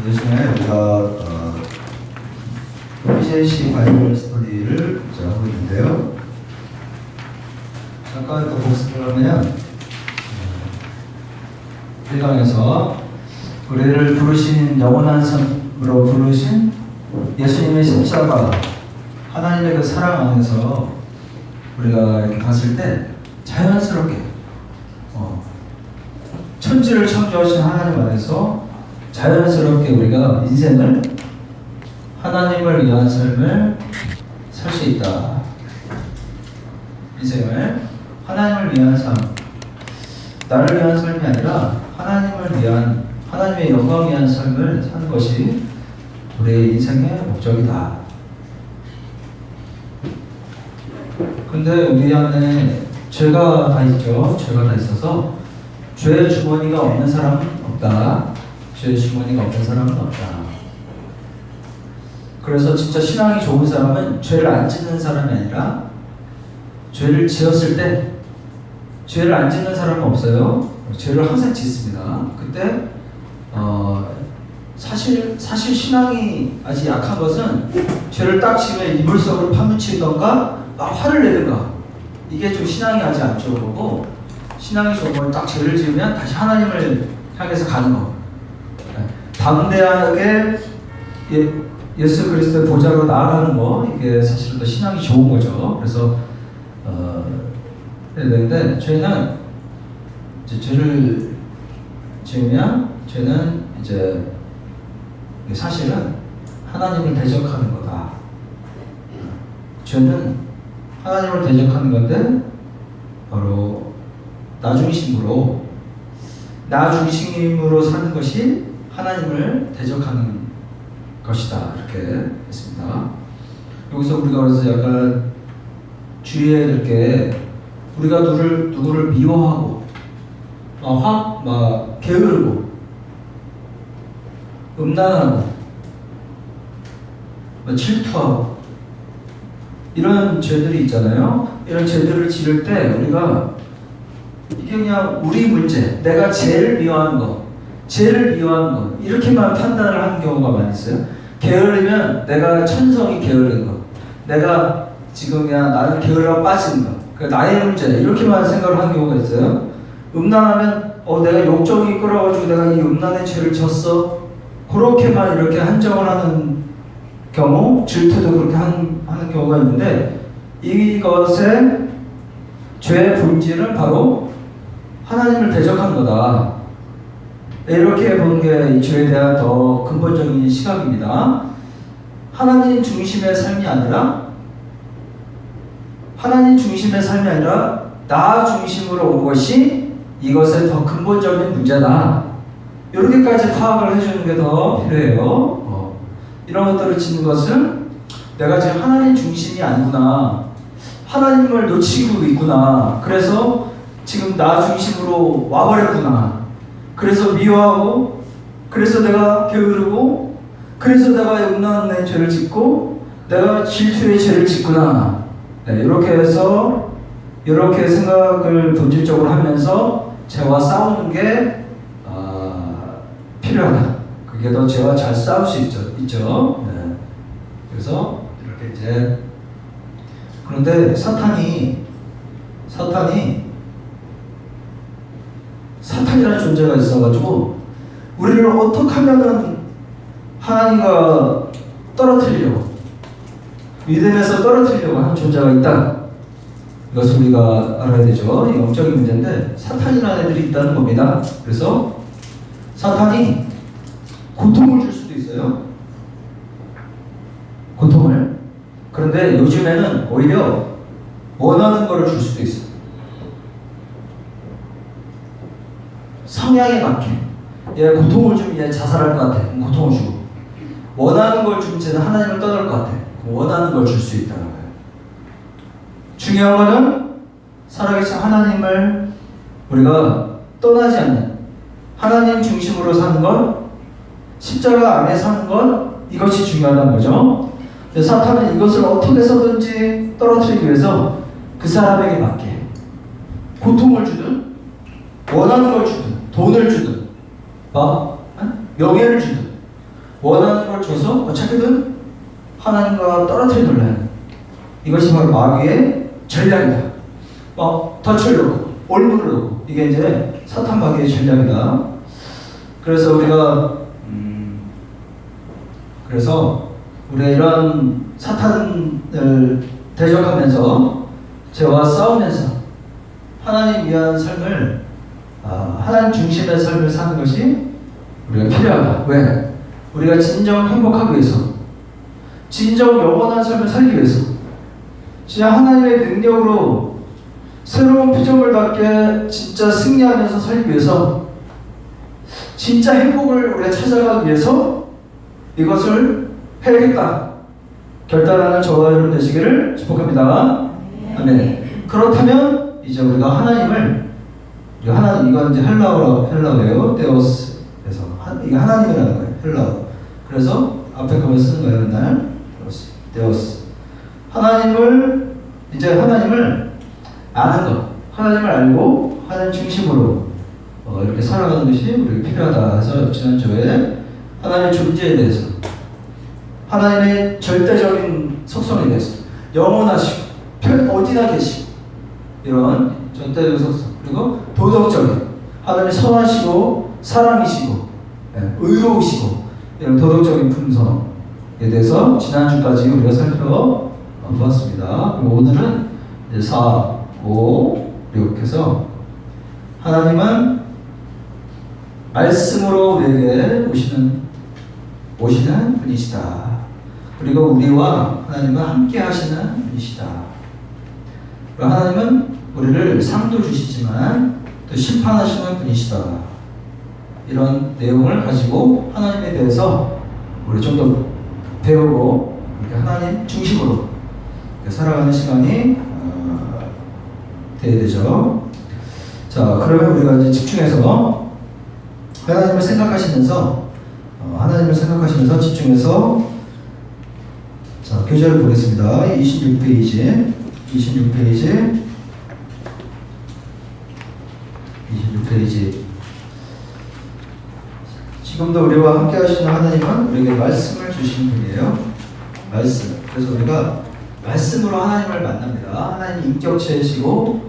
요즘에 우리가 PJC 바이블 스터디를 하고 있는데요. 잠깐 더 복습을 하면 1강에서 우리를 부르신 영원한 선으로 부르신 예수님의 십자가, 하나님의 그 사랑 안에서 우리가 이렇게 봤을 때 자연스럽게 천지를 창조하신 하나님 안에서 자연스럽게 우리가 인생을 하나님을 위한 삶을 살 수 있다. 인생을 하나님을 위한 삶, 나를 위한 삶이 아니라 하나님을 위한, 하나님의 영광을 위한 삶을 사는 것이 우리의 인생의 목적이다. 근데 우리 안에 죄가 다 있죠. 죄가 다 있어서 죄의 주머니가 없는 사람은 없다. 죄의 주머니가 없는 사람은 없다. 그래서 진짜 신앙이 좋은 사람은 죄를 안 짓는 사람이 아니라 죄를 지었을 때 죄를 안 짓는 사람은 없어요. 죄를 항상 짓습니다. 그때 사실 신앙이 아직 약한 것은 죄를 딱 지면 이불 속으로 파묻히던가 막 화를 내든가, 이게 좀 신앙이 아직 안 좋은 거고, 신앙이 좋은 건 딱 죄를 지으면 다시 하나님을 향해서 가는 거. 담대하게 예수 그리스도의 보좌로 나아가는 거, 이게 사실은 더 신앙이 좋은 거죠. 그래서 그런데 죄는 이제 죄를 지으면 죄는 이제 사실은 하나님을 대적하는 거다. 죄는 하나님을 대적하는 건데 바로 나 중심으로 사는 것이 하나님을 대적하는 것이다. 이렇게 했습니다. 여기서 우리가 그래서 약간 주의해야 될 게, 우리가 누구를 미워하고 막 게으르고 음란하고 질투하고 이런 죄들이 있잖아요. 이런 죄들을 지을 때 우리가 이게 그냥 우리 문제, 내가 죄를 미워하는 거 이렇게만 판단을 하는 경우가 많이 있어요. 게으르면 내가 천성이 게으른 거, 내가 지금 그냥 나는 게을러 빠진 거, 그러니까 나의 문제, 이렇게만 생각을 하는 경우가 있어요. 음란하면 내가 욕정이 끌어가지고 내가 이 음란의 죄를 졌어, 그렇게만 이렇게 한정을 하는 경우, 질투도 그렇게 하는 경우가 있는데, 이것의 죄의 본질은 바로 하나님을 대적하는 거다. 이렇게 보는 게 이 죄에 대한 더 근본적인 시각입니다. 하나님 중심의 삶이 아니라 나 중심으로 온 것이 이것의 더 근본적인 문제다. 이렇게까지 파악을 해주는 게 더 필요해요. 이런 것들을 짓는 것은 내가 지금 하나님 중심이 아니구나, 하나님을 놓치고 있구나, 그래서 지금 나 중심으로 와버렸구나, 그래서 미워하고, 그래서 내가 게으르고, 그래서 내가 음란의 죄를 짓고, 내가 질투의 죄를 짓구나. 네, 이렇게 해서 이렇게 생각을 본질적으로 하면서 죄와 싸우는 게 필요하다. 그게 더 죄와 잘 싸울 수 있죠. 네. 그래서 이렇게 이제, 그런데 사탄이라는 존재가 있어가지고 우리를 어떻게 하면은 하나님과 떨어뜨리려고, 믿음에서 떨어뜨리려고 하는 존재가 있다. 이것을 우리가 알아야 되죠. 이 영적인 문제인데 사탄이라는 애들이 있다는 겁니다. 그래서 사탄이 고통을 줄 수도 있어요. 고통을. 그런데 요즘에는 오히려 원하는 거를 줄 수도 있어요. 성향에 맞게. 얘 고통을 주면 얘 자살할 것 같아. 고통을 주고. 원하는 걸 주면 쟤는 하나님을 떠날 것 같아. 원하는 걸 줄 수 있다는 거예요. 중요한 거는 살아계신 하나님을 우리가 떠나지 않는, 하나님 중심으로 사는 것, 십자가 안에 사는 것, 이것이 중요하다는 거죠. 사탄은 이것을 어떻게 해서든지 떨어뜨리기 위해서 그 사람에게 맞게 고통을 주든, 원하는 걸 주든, 돈을 주든, 명예를 주든, 원하는 걸 줘서 어떻게든 하나님과 떨어뜨려 놓으려는 이것이 바로 마귀의 전략이다. 덫을 놓고 올무를 놓고 이게 이제 사탄 마귀의 전략이다. 그래서 우리가 이런 사탄을 대적하면서 죄와 싸우면서 하나님 위한 삶을 하나님 중심의 삶을 사는 것이 우리가 필요하다. 왜? 우리가 진정 행복하기 위해서, 진정 영원한 삶을 살기 위해서, 진짜 하나님의 능력으로 새로운 피조물 답게 진짜 승리하면서 살기 위해서, 진짜 행복을 우리가 찾아가기 위해서 이것을 해야겠다 결단하는 저와 여러분 되시기를 축복합니다. 아멘. 그렇다면 이제 우리가 하나님 이건 이제 헬라어예요. 데오스. 그래서 이게 하나님이라는 거예요. 헬라어. 그래서 앞에 거만 쓰는 거예요. 맨날 데오스. 하나님을 아는 것, 하나님을 알고 하나님 중심으로 이렇게 살아가는 것이 우리가 필요하다. 해서 지난주에 하나님의 존재에 대해서, 하나님의 절대적인 속성에 대해서, 영원하시고 어디나 계시고 이런 절대적인 속성, 그리고 도덕적인, 하나님이 선하시고 사랑이시고 의로우시고 이런 도덕적인 품성에 대해서 지난주까지 우리가 살펴보았습니다. 그리고 오늘은 이제 4, 5, 6 해서 하나님은 말씀으로 우리에게 오시는 분이시다. 그리고 우리와 하나님은 함께 하시는 분이시다. 하나님은 우리를 상도 주시지만 또 심판하시는 분이시다. 이런 내용을 가지고 하나님에 대해서 우리 좀 더 배우고 하나님 중심으로 살아가는 시간이 돼야 되죠. 자, 그러면 우리가 이제 집중해서 하나님을 생각하시면서 집중해서 자, 교재를 보겠습니다. 26페이지. 지금도 우리와 함께 하시는 하나님은 우리에게 말씀을 주시는 분이에요. 말씀. 그래서 우리가 말씀으로 하나님을 만납니다. 하나님 인격체이시고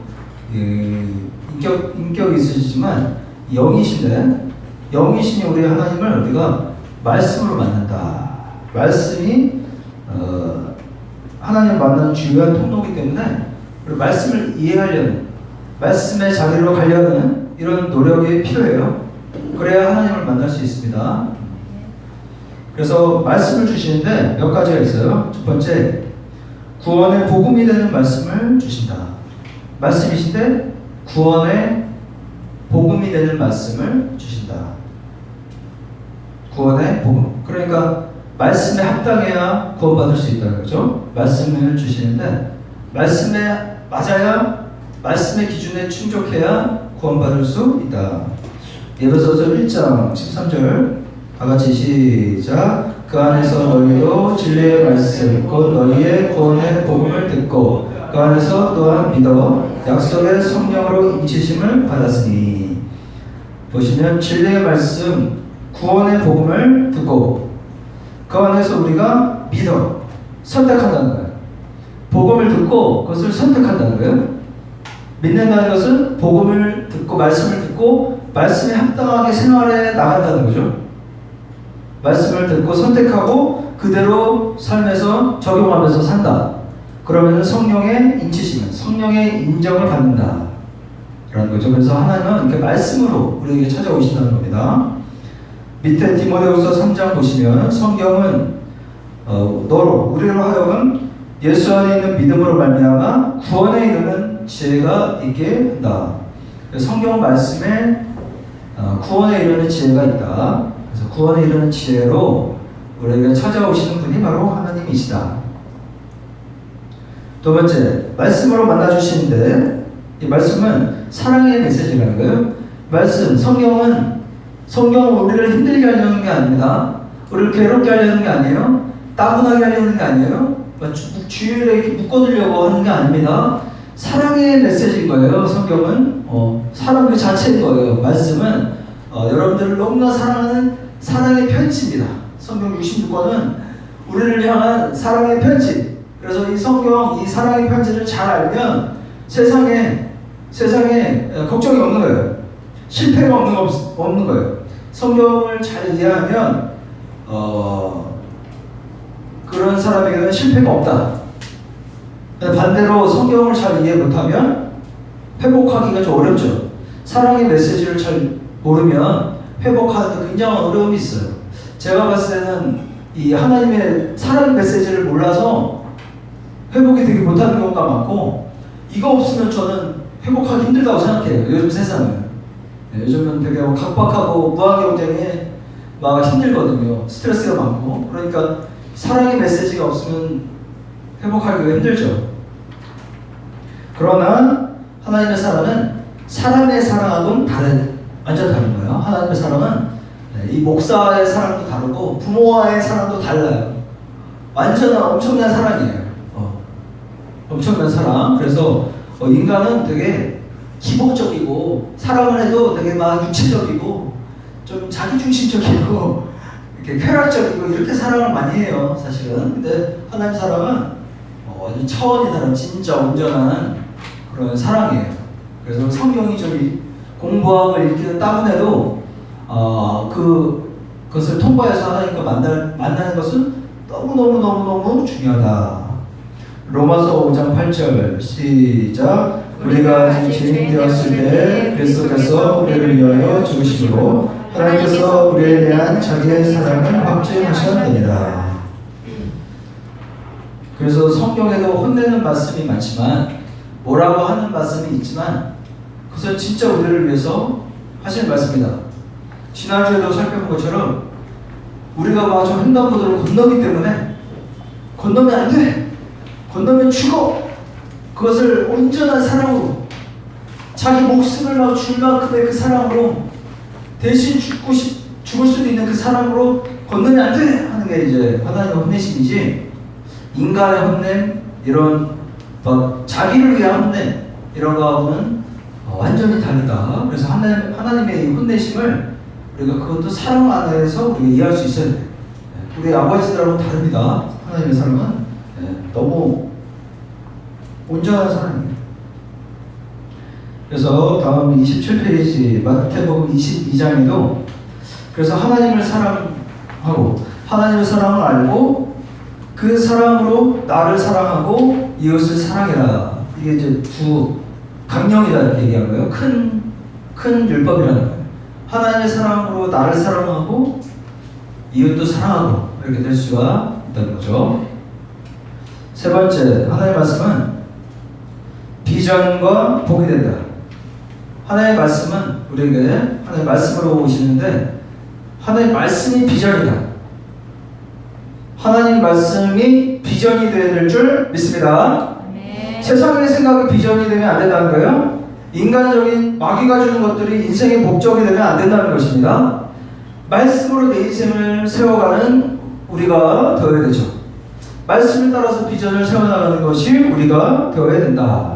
인격이 있으시지만 영이신데, 영이신 우리 하나님을 우리가 말씀으로 만난다. 말씀이 하나님 만나는 주요한 통로이기 때문에 우리 말씀을 이해하려는, 말씀의 자리로 가려는 이런 노력이 필요해요. 그래야 하나님을 만날 수 있습니다. 그래서 말씀을 주시는데 몇 가지가 있어요. 첫 번째, 구원의 복음이 되는 말씀을 주신다. 말씀이신데 구원의 복음이 되는 말씀을 주신다. 구원의 복음. 그러니까 말씀에 합당해야 구원받을 수 있다는 거죠. 말씀을 주시는데 말씀에 맞아야, 말씀의 기준에 충족해야 구원받을 수 있다. 예배소서 1장 13절 다같이 시작. 그 안에서 너희도 진리의 말씀 곧 너희의 구원의 복음을 듣고 그 안에서 또한 믿어 약속의 성령으로 인치심을 받았으니. 보시면 진리의 말씀, 구원의 복음을 듣고 그 안에서 우리가 믿어 선택한다는 거예요. 복음을 듣고 그것을 선택한다는 거예요. 믿는다는 것은 복음을 듣고 말씀을 듣고 말씀에 합당하게 생활해 나간다는 거죠. 말씀을 듣고 선택하고 그대로 삶에서 적용하면서 산다. 그러면 성령의 인치심, 성령의 인정을 받는다 라는 거죠. 그래서 하나님은 이렇게 말씀으로 우리에게 찾아오신다는 겁니다. 밑에 디모데후서 3장 보시면 성경은 우리로 하여금 예수 안에 있는 믿음으로 말미암아 구원에 이르는 지혜가 있게 한다. 성경 말씀에 구원에 이르는 지혜가 있다. 그래서 구원에 이르는 지혜로 우리에게 찾아오시는 분이 바로 하나님이시다. 두 번째, 말씀으로 만나주시는데 이 말씀은 사랑의 메시지라는 거예요. 말씀, 성경은 우리를 힘들게 하려는 게 아닙니다. 우리를 괴롭게 하려는 게 아니에요. 따분하게 하려는 게 아니에요. 주일에 이렇게 묶어두려고 하는 게 아닙니다. 사랑의 메시지인 거예요. 성경은 사랑 그 자체인 거예요. 말씀은 여러분들을 너무나 사랑하는 사랑의 편지입니다. 성경 66권은 우리를 향한 사랑의 편지. 그래서 이 성경, 이 사랑의 편지를 잘 알면 세상에 걱정이 없는 거예요. 실패가 없는 거예요. 성경을 잘 이해하면 그런 사람에게는 실패가 없다. 반대로 성경을 잘 이해 못하면 회복하기가 좀 어렵죠. 사랑의 메시지를 잘 모르면 회복하는 데 굉장한 어려움이 있어요. 제가 봤을 때는 이 하나님의 사랑의 메시지를 몰라서 회복이 되게 못하는 경우가 많고, 이거 없으면 저는 회복하기 힘들다고 생각해요. 요즘 세상은. 요즘은 되게 각박하고 무한 경쟁에 막 힘들거든요. 스트레스가 많고. 그러니까 사랑의 메시지가 없으면 회복하기가 힘들죠. 그러나 하나님의 사랑은 사람의 사랑하고는 완전 다른 거예요. 하나님의 사랑은 이 목사의 사랑도 다르고 부모와의 사랑도 달라요. 완전 엄청난 사랑이에요. 엄청난 사랑. 그래서 인간은 되게 기복적이고, 사랑을 해도 되게 막 육체적이고 좀 자기중심적이고 이렇게 쾌락적이고 이렇게 사랑을 많이 해요, 사실은. 근데 하나님 사랑은 완전 차원이 다른 진짜 온전한 그런 사랑이에요. 그래서 성경이 좀 공부하고 읽기는 따분해도 그것을 통과해서 하나님과 만나는 것은 너무너무 중요하다. 로마서 5장 8절 시작. 우리가 죄인 되었을 때 그리스도께서 우리를 위하여 죽으심으로 하나님께서 우리에 대한 자기의 사랑을 확증하셨느니라. 그래서 성경에도 혼내는 말씀이 많지만, 뭐라고 하는 말씀이 있지만, 그것은 진짜 우리를 위해서 하시는 말씀입니다. 지난주에도 살펴본 것처럼 우리가 막 좀 횡단보도를 건너기 때문에 건너면 안 돼. 건너면 죽어. 그것을 온전한 사랑으로, 자기 목숨을 막 줄 만큼의 그 사랑으로, 대신 죽을 수도 있는 그 사랑으로 건너면 안 돼 하는 게 이제 하나님의 혼내심이지, 인간의 혼냄, 이런 자기를 위한 혼냄, 이런 거하고는 완전히 다르다. 그래서 하나님의 이 혼내심을 우리가 그것도 사랑 안에서 우리가 이해할 수 있어야 돼. 우리 아버지들하고는 다릅니다. 하나님의 사랑은 너무 온전한 사랑이에요. 그래서 다음 27페이지 마태복음 22장에도 그래서 하나님을 사랑하고 하나님의 사랑을 알고 그 사랑으로 나를 사랑하고 이웃을 사랑해라. 이게 이제 두 강령이다 이렇게 얘기한 거예요. 큰 율법이라는 거예요. 하나님의 사랑으로 나를 사랑하고 이웃도 사랑하고 이렇게 될 수가 있다는 거죠. 세 번째, 하나님의 말씀은 비전과 복이 된다. 하나님의 말씀은 우리에게 하나님의 말씀으로 오시는데, 하나님의 말씀이 비전이다. 하나님 말씀이 비전이 되어야 될 줄 믿습니다. 네. 세상의 생각이 비전이 되면 안 된다는 거예요. 인간적인 마귀가 주는 것들이 인생의 목적이 되면 안 된다는 것입니다. 말씀으로 내 인생을 세워가는 우리가 되어야 되죠. 말씀을 따라서 비전을 세워나가는 것이 우리가 되어야 된다.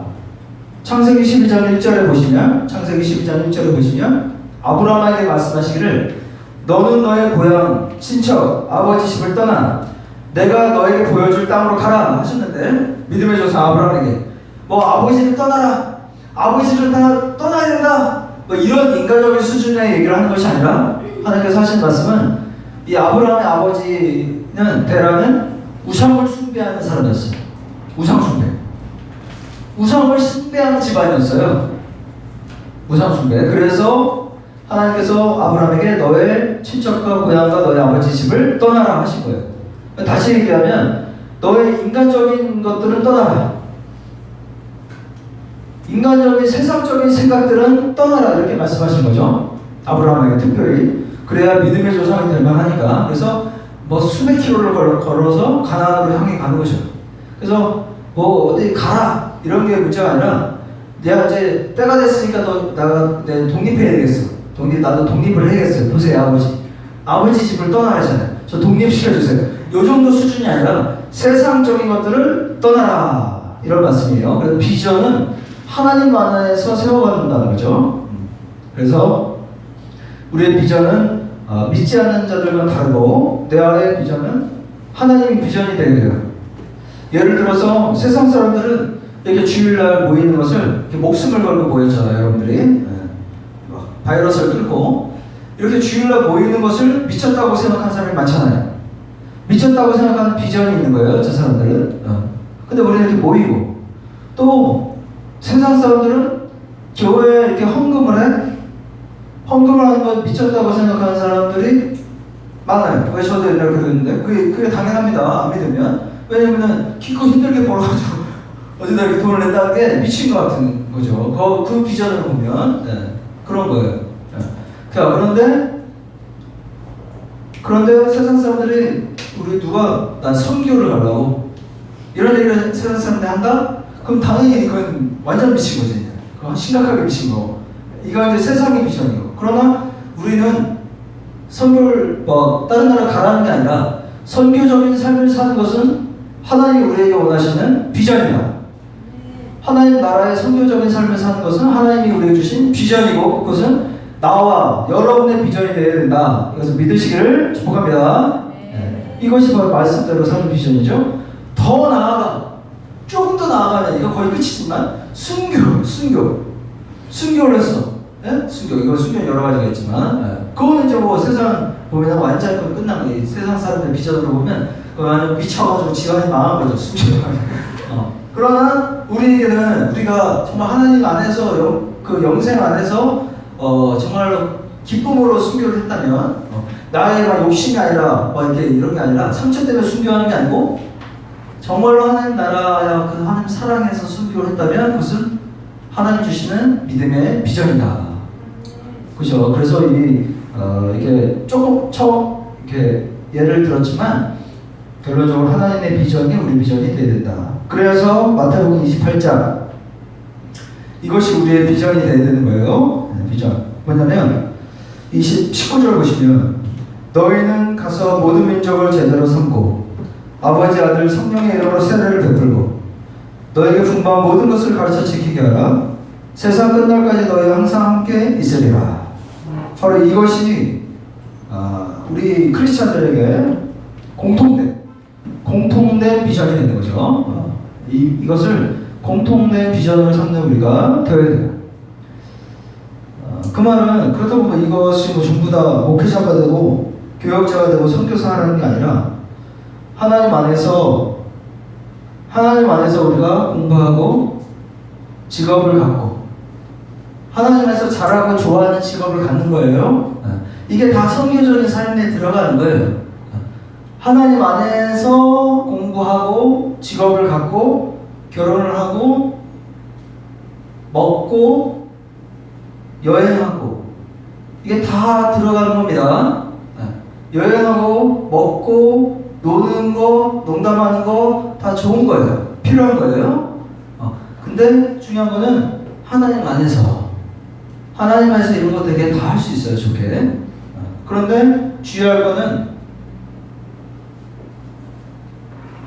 창세기 12장 1절에 보시면 아브라함에게 말씀하시기를 너는 너의 고향, 친척, 아버지 집을 떠나 내가 너에게 보여줄 땅으로 가라 하셨는데, 믿음의 조상 아브라함에게 아버지를 떠나라, 아버지를 다 떠나야 된다, 이런 인간적인 수준의 얘기를 하는 것이 아니라 하나님께서 하신 말씀은 이 아브라함의 아버지는 데라는 우상을 숭배하는 사람이었어요. 우상을 숭배하는 집안이었어요. 우상 숭배. 그래서 하나님께서 아브라함에게 너의 친척과 고향과 너의 아버지 집을 떠나라 하신 거예요. 다시 얘기하면 너의 인간적인 것들은 떠나라. 인간적인 세상적인 생각들은 떠나라 이렇게 말씀하신 거죠. 아브라함에게 특별히. 그래야 믿음의 조상이 될 만하니까. 그래서 수백 킬로를 걸어서 가나안으로 향해 가는 거죠. 그래서 어디 가라 이런 게 문제가 아니라, 내가 이제 때가 됐으니까 내 독립해야 되겠어. 나도 독립을 해야겠어요. 보세요, 아버지 집을 떠나야 하잖아요. 저 독립시켜주세요. 요 정도 수준이 아니라 세상적인 것들을 떠나라 이런 말씀이에요. 그래서 비전은 하나님 안에서 세워간다는 거죠. 그래서 우리의 비전은 믿지 않는 자들과 다르고 내 아래의 비전은 하나님의 비전이 되어야 돼요. 예를 들어서 세상 사람들은 이렇게 주일날 모이는 것을 이렇게 목숨을 걸고 모였잖아요, 여러분들이. 바이러스를 뚫고 이렇게 주일날 모이는 것을 미쳤다고 생각하는 사람이 많잖아요. 미쳤다고 생각하는 비전이 있는 거예요, 저 사람들은. 근데 우리는 이렇게 모이고 또 세상 사람들은 교회에 이렇게 헌금을 해. 헌금을 하는 건 미쳤다고 생각하는 사람들이 많아요. 왜 저도 옛날에 그랬는데 그게 당연합니다. 안 믿으면. 왜냐면은 기껏 힘들게 벌어가지고 어디다 이렇게 돈을 낸다는 게 미친 것 같은 거죠. 그 비전을 보면 그런 거예요. 자, 그런데 세상 사람들이 우리 누가 난 선교를 가려고 이런 얘기를 세상 사람들이 한다? 그럼 당연히 그건 완전 미친 거지. 그건 심각하게 미친 거. 이거 이제 세상의 비전이고. 그러나 우리는 선교를 다른 나라 가라는 게 아니라 선교적인 삶을 사는 것은 하나님이 우리에게 원하시는 비전이다. 하나님 나라의 선교적인 삶을 사는 것은 하나님이 우리에게 주신 비전이고 그것은 나와 여러분의 비전이 되어야 된다. 이것을 믿으시기를 축복합니다. 이것이 바로 말씀대로 사는 비전이죠. 더 나아가, 조금 더 나아가면 이거 거의 끝이지만 순교를 했어. 순교, 이거 순교는 여러 가지가 있지만 그거는 이제 뭐 세상 보면 완전 끝난 거예요. 세상 사람들 비전으로 보면 완전 미쳐가지고 지간이 망한 거죠. 순교를 그러나 우리에게는 우리가 정말 하나님 안에서 그 영생 안에서 정말로 기쁨으로 순교를 했다면 나의 막 욕심이 아니라 이렇게 이런 게 아니라 상처 때문에 순교하는 게 아니고 정말로 하나님 나라야 그 하나님 사랑에서 순교를 했다면 그것은 하나님 주시는 믿음의 비전이다. 그죠? 그래서 이렇게 조금 이렇게 예를 들었지만 결론적으로 하나님의 비전이 우리 비전이 되어야 된다. 그래서 마태복음 28장 이것이 우리의 비전이 되어야 되는 거예요. 비전 뭐냐면 19절 보시면 너희는 가서 모든 민족을 제자로 삼고 아버지 아들 성령의 이름으로 세례를 베풀고 너에게 분부한 모든 것을 가르쳐 지키게 하라. 세상 끝날까지 너희 항상 함께 있으리라. 바로 이것이 우리 크리스찬들에게 공통된 비전이 되는 거죠. 이것을 공통된 비전을 삼는 우리가 되어야 돼요. 그 말은 그렇다고 뭐 이것이 뭐 전부 다 목회자가 되고 교역자가 되고 선교사 하는 게 아니라 하나님 안에서 우리가 공부하고 직업을 갖고 하나님 안에서 잘하고 좋아하는 직업을 갖는 거예요. 이게 다 선교적인 삶에 들어가는 거예요. 하나님 안에서 공부하고 직업을 갖고 결혼을 하고 먹고 여행하고 이게 다 들어가는 겁니다. 여행하고 먹고 노는 거 농담하는 거 다 좋은 거예요. 필요한 거예요. 근데 중요한 거는 하나님 안에서 이런 거 되게 다 할 수 있어요. 좋게. 그런데 주의할 거는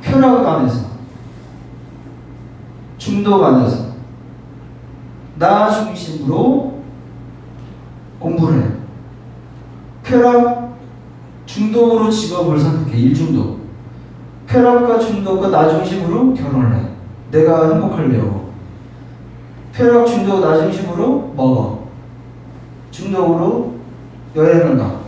쾌락 안에서 중독 안에서 나 중심으로 공부를 해. 쾌락 중독으로 직업을 선택해. 일중독. 쾌락과 중독과 나 중심으로 결혼을 해. 내가 행복하려고. 쾌락 중독 나 중심으로 먹어. 중독으로 여행을 가.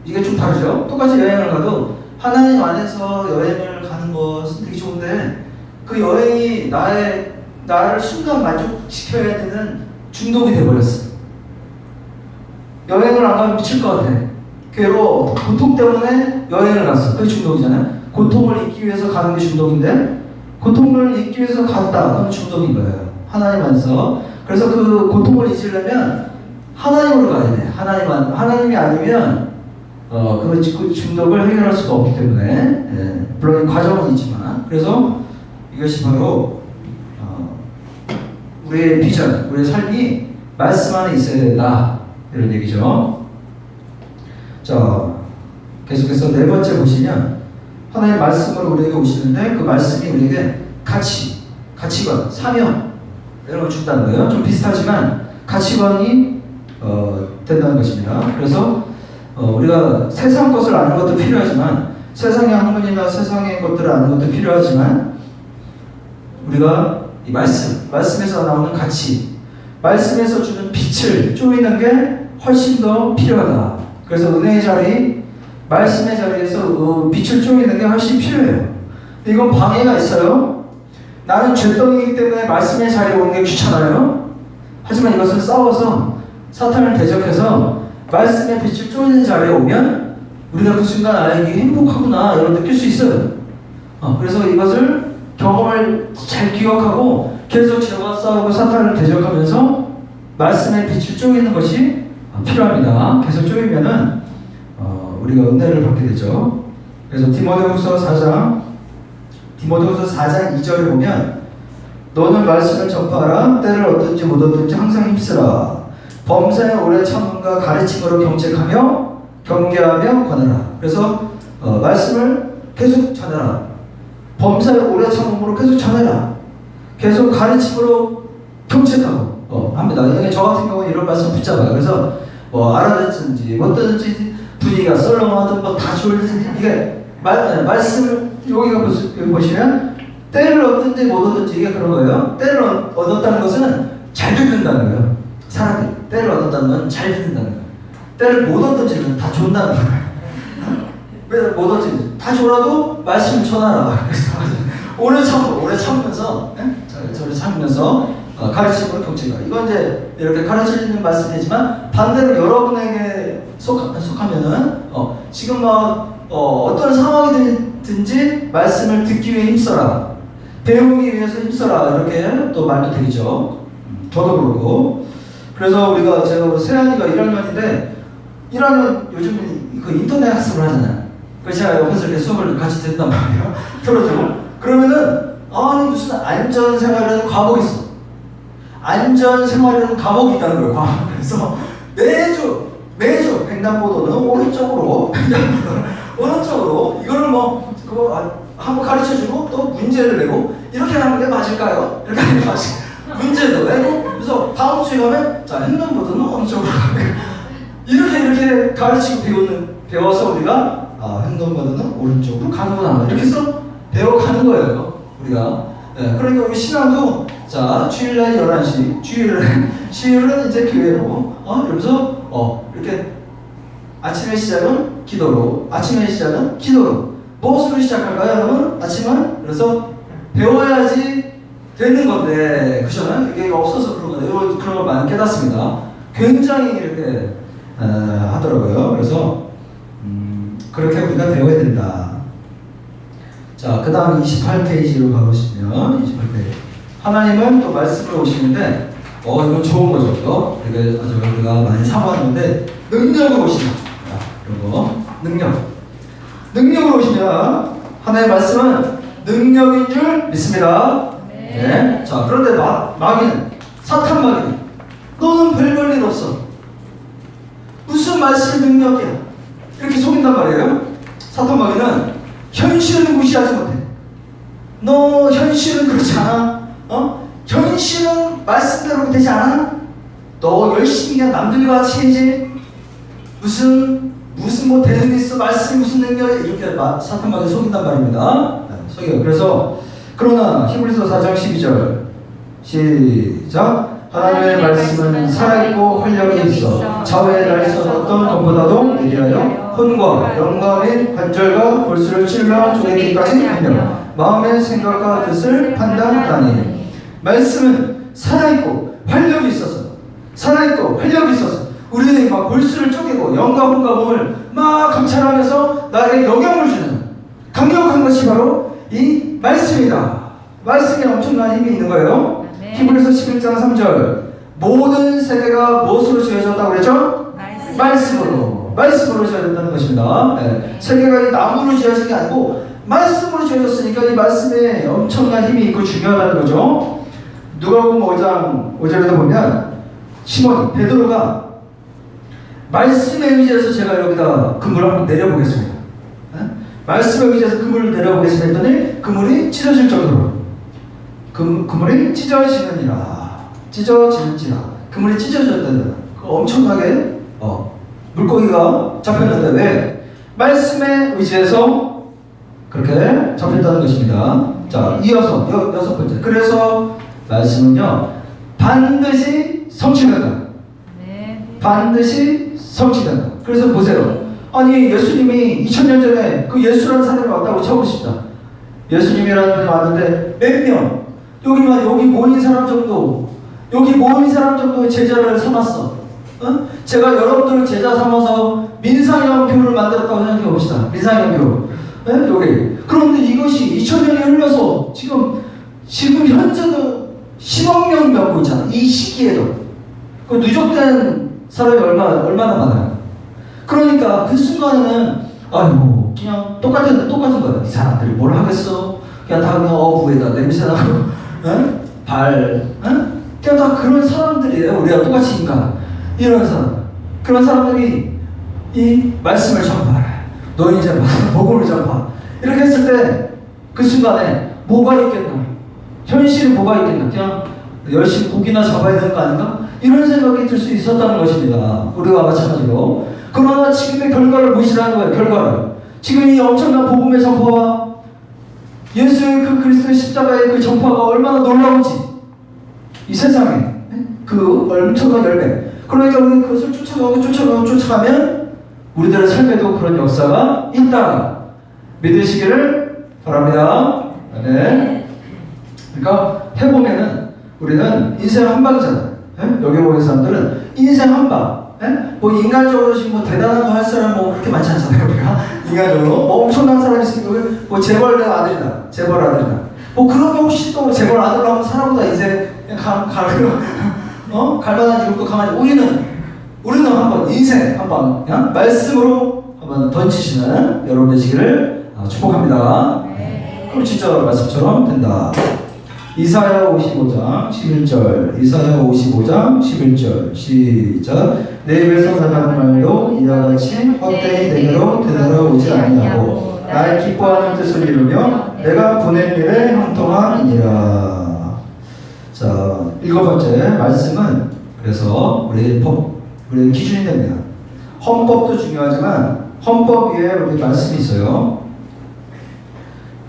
이게 좀 다르죠? 똑같이 여행을 가도 하나님 안에서 여행을 가는 것은 되게 좋은데 그 여행이 나를 순간 만족시켜야 되는 중독이 돼버렸어. 여행을 안 가면 미칠 것 같아. 괴로워. 고통 때문에 여행을 갔어. 그게 중독이잖아요. 고통을 잊기 위해서 가는 게 중독인데 고통을 잊기 위해서 갔다. 그건 중독인 거예요. 하나님 안에서. 그래서 그 고통을 잊으려면 하나님으로 가야 돼. 하나님이 아니면 그 중독을 해결할 수가 없기 때문에 물론 과정은 있지만 그래서 이것이 바로 우리의 비전, 우리의 삶이 말씀 안에 있어야 된다. 이런 얘기죠. 자, 계속해서 네 번째 보시면 하나님의 말씀으로 우리에게 오시는데 그 말씀이 우리에게 가치관, 사명 이런 걸 준다는 거예요. 좀 비슷하지만 가치관이 된다는 것입니다. 그래서 우리가 세상 것을 아는 것도 필요하지만 세상의 학문이나 세상의 것들을 아는 것도 필요하지만 우리가 이 말씀에서 나오는 가치, 말씀에서 주는 빛을 쪼이는 게 훨씬 더 필요하다. 그래서 은혜의 자리, 말씀의 자리에서 빛을 쪼이는 게 훨씬 필요해요. 이건 방해가 있어요. 나는 죄덩이기 때문에 말씀의 자리에 오는 게 귀찮아요. 하지만 이것을 싸워서 사탄을 대적해서 말씀의 빛을 쪼이는 자리에 오면 우리가 그 순간 이게 행복하구나 이런 느낄 수 있어요. 그래서 이것을 경험을 잘 기억하고 계속 죄와 싸우고 사탄을 대적하면서 말씀의 빛을 쪼이는 것이 필요합니다. 계속 쪼이면은 우리가 은혜를 받게 되죠. 그래서 디모데후서 4장 2절을 보면 너는 말씀을 전파하라. 때를 얻든지 못 얻든지 항상 힘쓰라. 범사에 오래 참음과 가르침으로 경책하며 경계하며 권하라. 그래서 말씀을 계속 전해라. 범사에 오래 참음으로 계속 전해라. 계속 가르침으로 경책하고 합니다. 저 같은 경우는 이런 말씀 붙잡아요. 그래서 알아듣든지 못 듣든지 분위기가 썰렁하든 다 졸든지 이게 말씀을 여기가 보시면 때를 얻든지 못 얻든지 이게 그런 거예요. 때를 얻었다는 것은 잘 듣는다는 거예요. 사람이 때를 얻었다는 건 잘 듣는다는 거예요. 때를 못 얻든지는 다 존다는 거예요. 왜 못 얻든지 다 졸아도 말씀을 전하라. 그래서 오래 참으면서 저를 참으면서 가르침으로 경책하라. 이건 이제 이렇게 가르치는 말씀이지만 반대로 여러분에게 속하면은 지금 어떤 상황이든지 말씀을 듣기 위해 힘써라. 배우기 위해서 힘써라. 이렇게 또 말도 되겠죠. 저도 그렇고. 그래서 제가 세안이가 1학년인데 1학년 요즘은 그 인터넷 학습을 하잖아요. 그래서 제가 옆에서 이렇게 수업을 같이 듣단 말이에요. 들어주고. 그러면은 아니 무슨 안전생활이라는 과목이 있어. 안전생활이라는 과목이 있다는 거예요. 과목. 그래서 매주 횡단보도는 오른쪽으로 이거를 그거 한번 가르쳐주고 또 문제를 내고 이렇게 하는 게 맞을까요? 이렇게 하는 게 문제도 내고 그래서 다음 주에 가면 자 횡단보도는 어느 쪽으로 가면 이렇게 가르치고 배워서 우리가 횡단보도는 오른쪽으로 가는구나 이렇게 해서 배워가는 거예요. 우리가 그러니까 우리 신앙도 자 주일날 11시 주일은 이제 교회로 이러면서 이렇게 아침의 시작은 기도로 무엇으로 시작할까요? 여러분 아침은 그래서 배워야지 되는 건데 그죠? 이게 없어서 그런 건데 그런 걸 많이 깨닫습니다. 굉장히 이렇게 하더라고요. 그래서 그렇게 우리가 배워야 된다. 자, 그 다음 28페이지로 가보시면 28페이지 하나님은 또 말씀을 오시는데 이건 좋은 거죠. 이게 아주 우리가 많이 사모하는데 능력을 오시다. 이거 능력으로 오시면 하나님의 말씀은 능력인 줄 믿습니다. 네. 자, 그런데 마귀는 사탄 마귀는 너는 별별 일 없어. 무슨 말씀이 능력이야. 이렇게 속인단 말이에요. 사탄 마귀는 현실은 무시하지 못해. 너 현실은 그렇지 않아. 현실은 말씀대로 되지 않아. 너 열심히 그냥 남들과 같이 해야지. 무슨 되는 게 있어. 말씀이 무슨 능력이야. 이렇게 사탄 마귀 속인단 말입니다. 속여요. 그래서 그러나 히브리서 4장 12절 시작. 하나님의 말씀은 살아있고 활력이 있어 좌우에 날선 어떤 검보다도 예리하여 혼과 영과 및 관절과 골수를 찔러 쪼개기까지 하며 마음의 생각과 뜻을 판단하니 말씀은 살아있고 활력이 있어서 우리는 막 골수를 쪼개고 영과 혼과 몸을 막 감찰하면서 나에게 영향을 주는 강력한 것이 바로 이 말씀이다. 말씀에 엄청난 힘이 있는 거예요. 히브리서 11장 3절 모든 세계가 무엇으로 지어졌다고 그랬죠? 말씀으로 지어졌다는 것입니다. 세계가 이 나무로 지어진 게 아니고 말씀으로 지어졌으니까 이 말씀에 엄청난 힘이 있고 중요하다는 거죠. 누가복음 5장 5절에도 보면 시몬 베드로가 말씀에 의지해서 제가 여기다 그물을 한번 내려보겠습니다. 말씀에 의지해서 그물을 내려보겠습니다 했더니 그물이 찢어질 정도로 그물이 찢어지는지라 그물이 찢어졌다는 엄청나게 물고기가 잡혔는데 왜? 말씀에 의지해서 그렇게 잡혔다는 것입니다. 자, 이어서 여섯 번째. 그래서 말씀은요, 반드시 성취된다. 반드시 성취된다. 그래서 보세요. 아니, 예수님이 2000년 전에 그 예수라는 사람이 왔다고 쳐보십시다. 예수님이라는 분이 왔는데 몇 명? 여기 모인 사람 정도, 여기 모인 사람 정도의 제자를 삼았어. 제가 여러분들을 제자 삼아서 민상연교를 만들었다고 생각해 봅시다. 민상연교. 여기. 그런데 이것이 2000년이 흘러서 지금 현재도 10억 명 memb고 있잖아. 이 시기에도. 그 누적된 사람이 얼마나 많아요. 그러니까 그 순간에는 아이고 그냥 똑같은 거야. 이 사람들이 뭘 하겠어? 그냥 다 그냥 어부에다 냄새나고 그냥 다 그런 사람들이에요. 우리가 똑같이 인간. 이런 사람. 그런 사람들이 이 말씀을 전파해. 너 이제 복음을 전파. 이렇게 했을 때 그 순간에 뭐가 있겠나? 현실이 뭐가 있겠나? 그냥 열심히 고기나 잡아야 되는 거 아닌가? 이런 생각이 들 수 있었다는 것입니다. 우리와 마찬가지로. 그러나 지금의 결과를 무시하는 거예요. 결과를. 지금 이 엄청난 복음의 전파와 예수의 그 그리스도의 십자가의 그 전파가 얼마나 놀라운지 이 세상에 그 엄청난 열매. 그러니까 우리는 그것을 쫓아가면 우리들의 삶에도 그런 역사가 있다. 믿으시기를 바랍니다. 네. 그러니까 해보면은 우리는 인생 한 방이잖아요. 여기 모인 사람들은 인생 한 방. 뭐 인간적으로 지금 뭐 대단한 거 할 사람 뭐 그렇게 많지 않잖아요. 우리가 인간적으로 뭐 엄청난 사람이 있으니까 뭐 재벌 내 아들이다. 재벌 아들이다. 뭐 그런 게 혹시 또 재벌 아들로 하면 사람보다 인생 갈만한 이롭고 강하지. 우리는 한번 인생 한번 그냥 말씀으로 한번 던지시는 여러분 되시기를 축복합니다. 그럼 진짜 말씀처럼 된다. 이사야 55장 11절. 이사야 55장 11절. 시작. 내 입에서 나가는 말도 이와 같이 헛되이 내게로 되돌아오지 아니하고 나의 기뻐하는 뜻을 이루며 내가 보낸 일에 형통하니라. 자, 일곱 번째 말씀은 그래서 우리 기준이 됩니다. 헌법도 중요하지만 헌법 위에 우리 말씀이 있어요.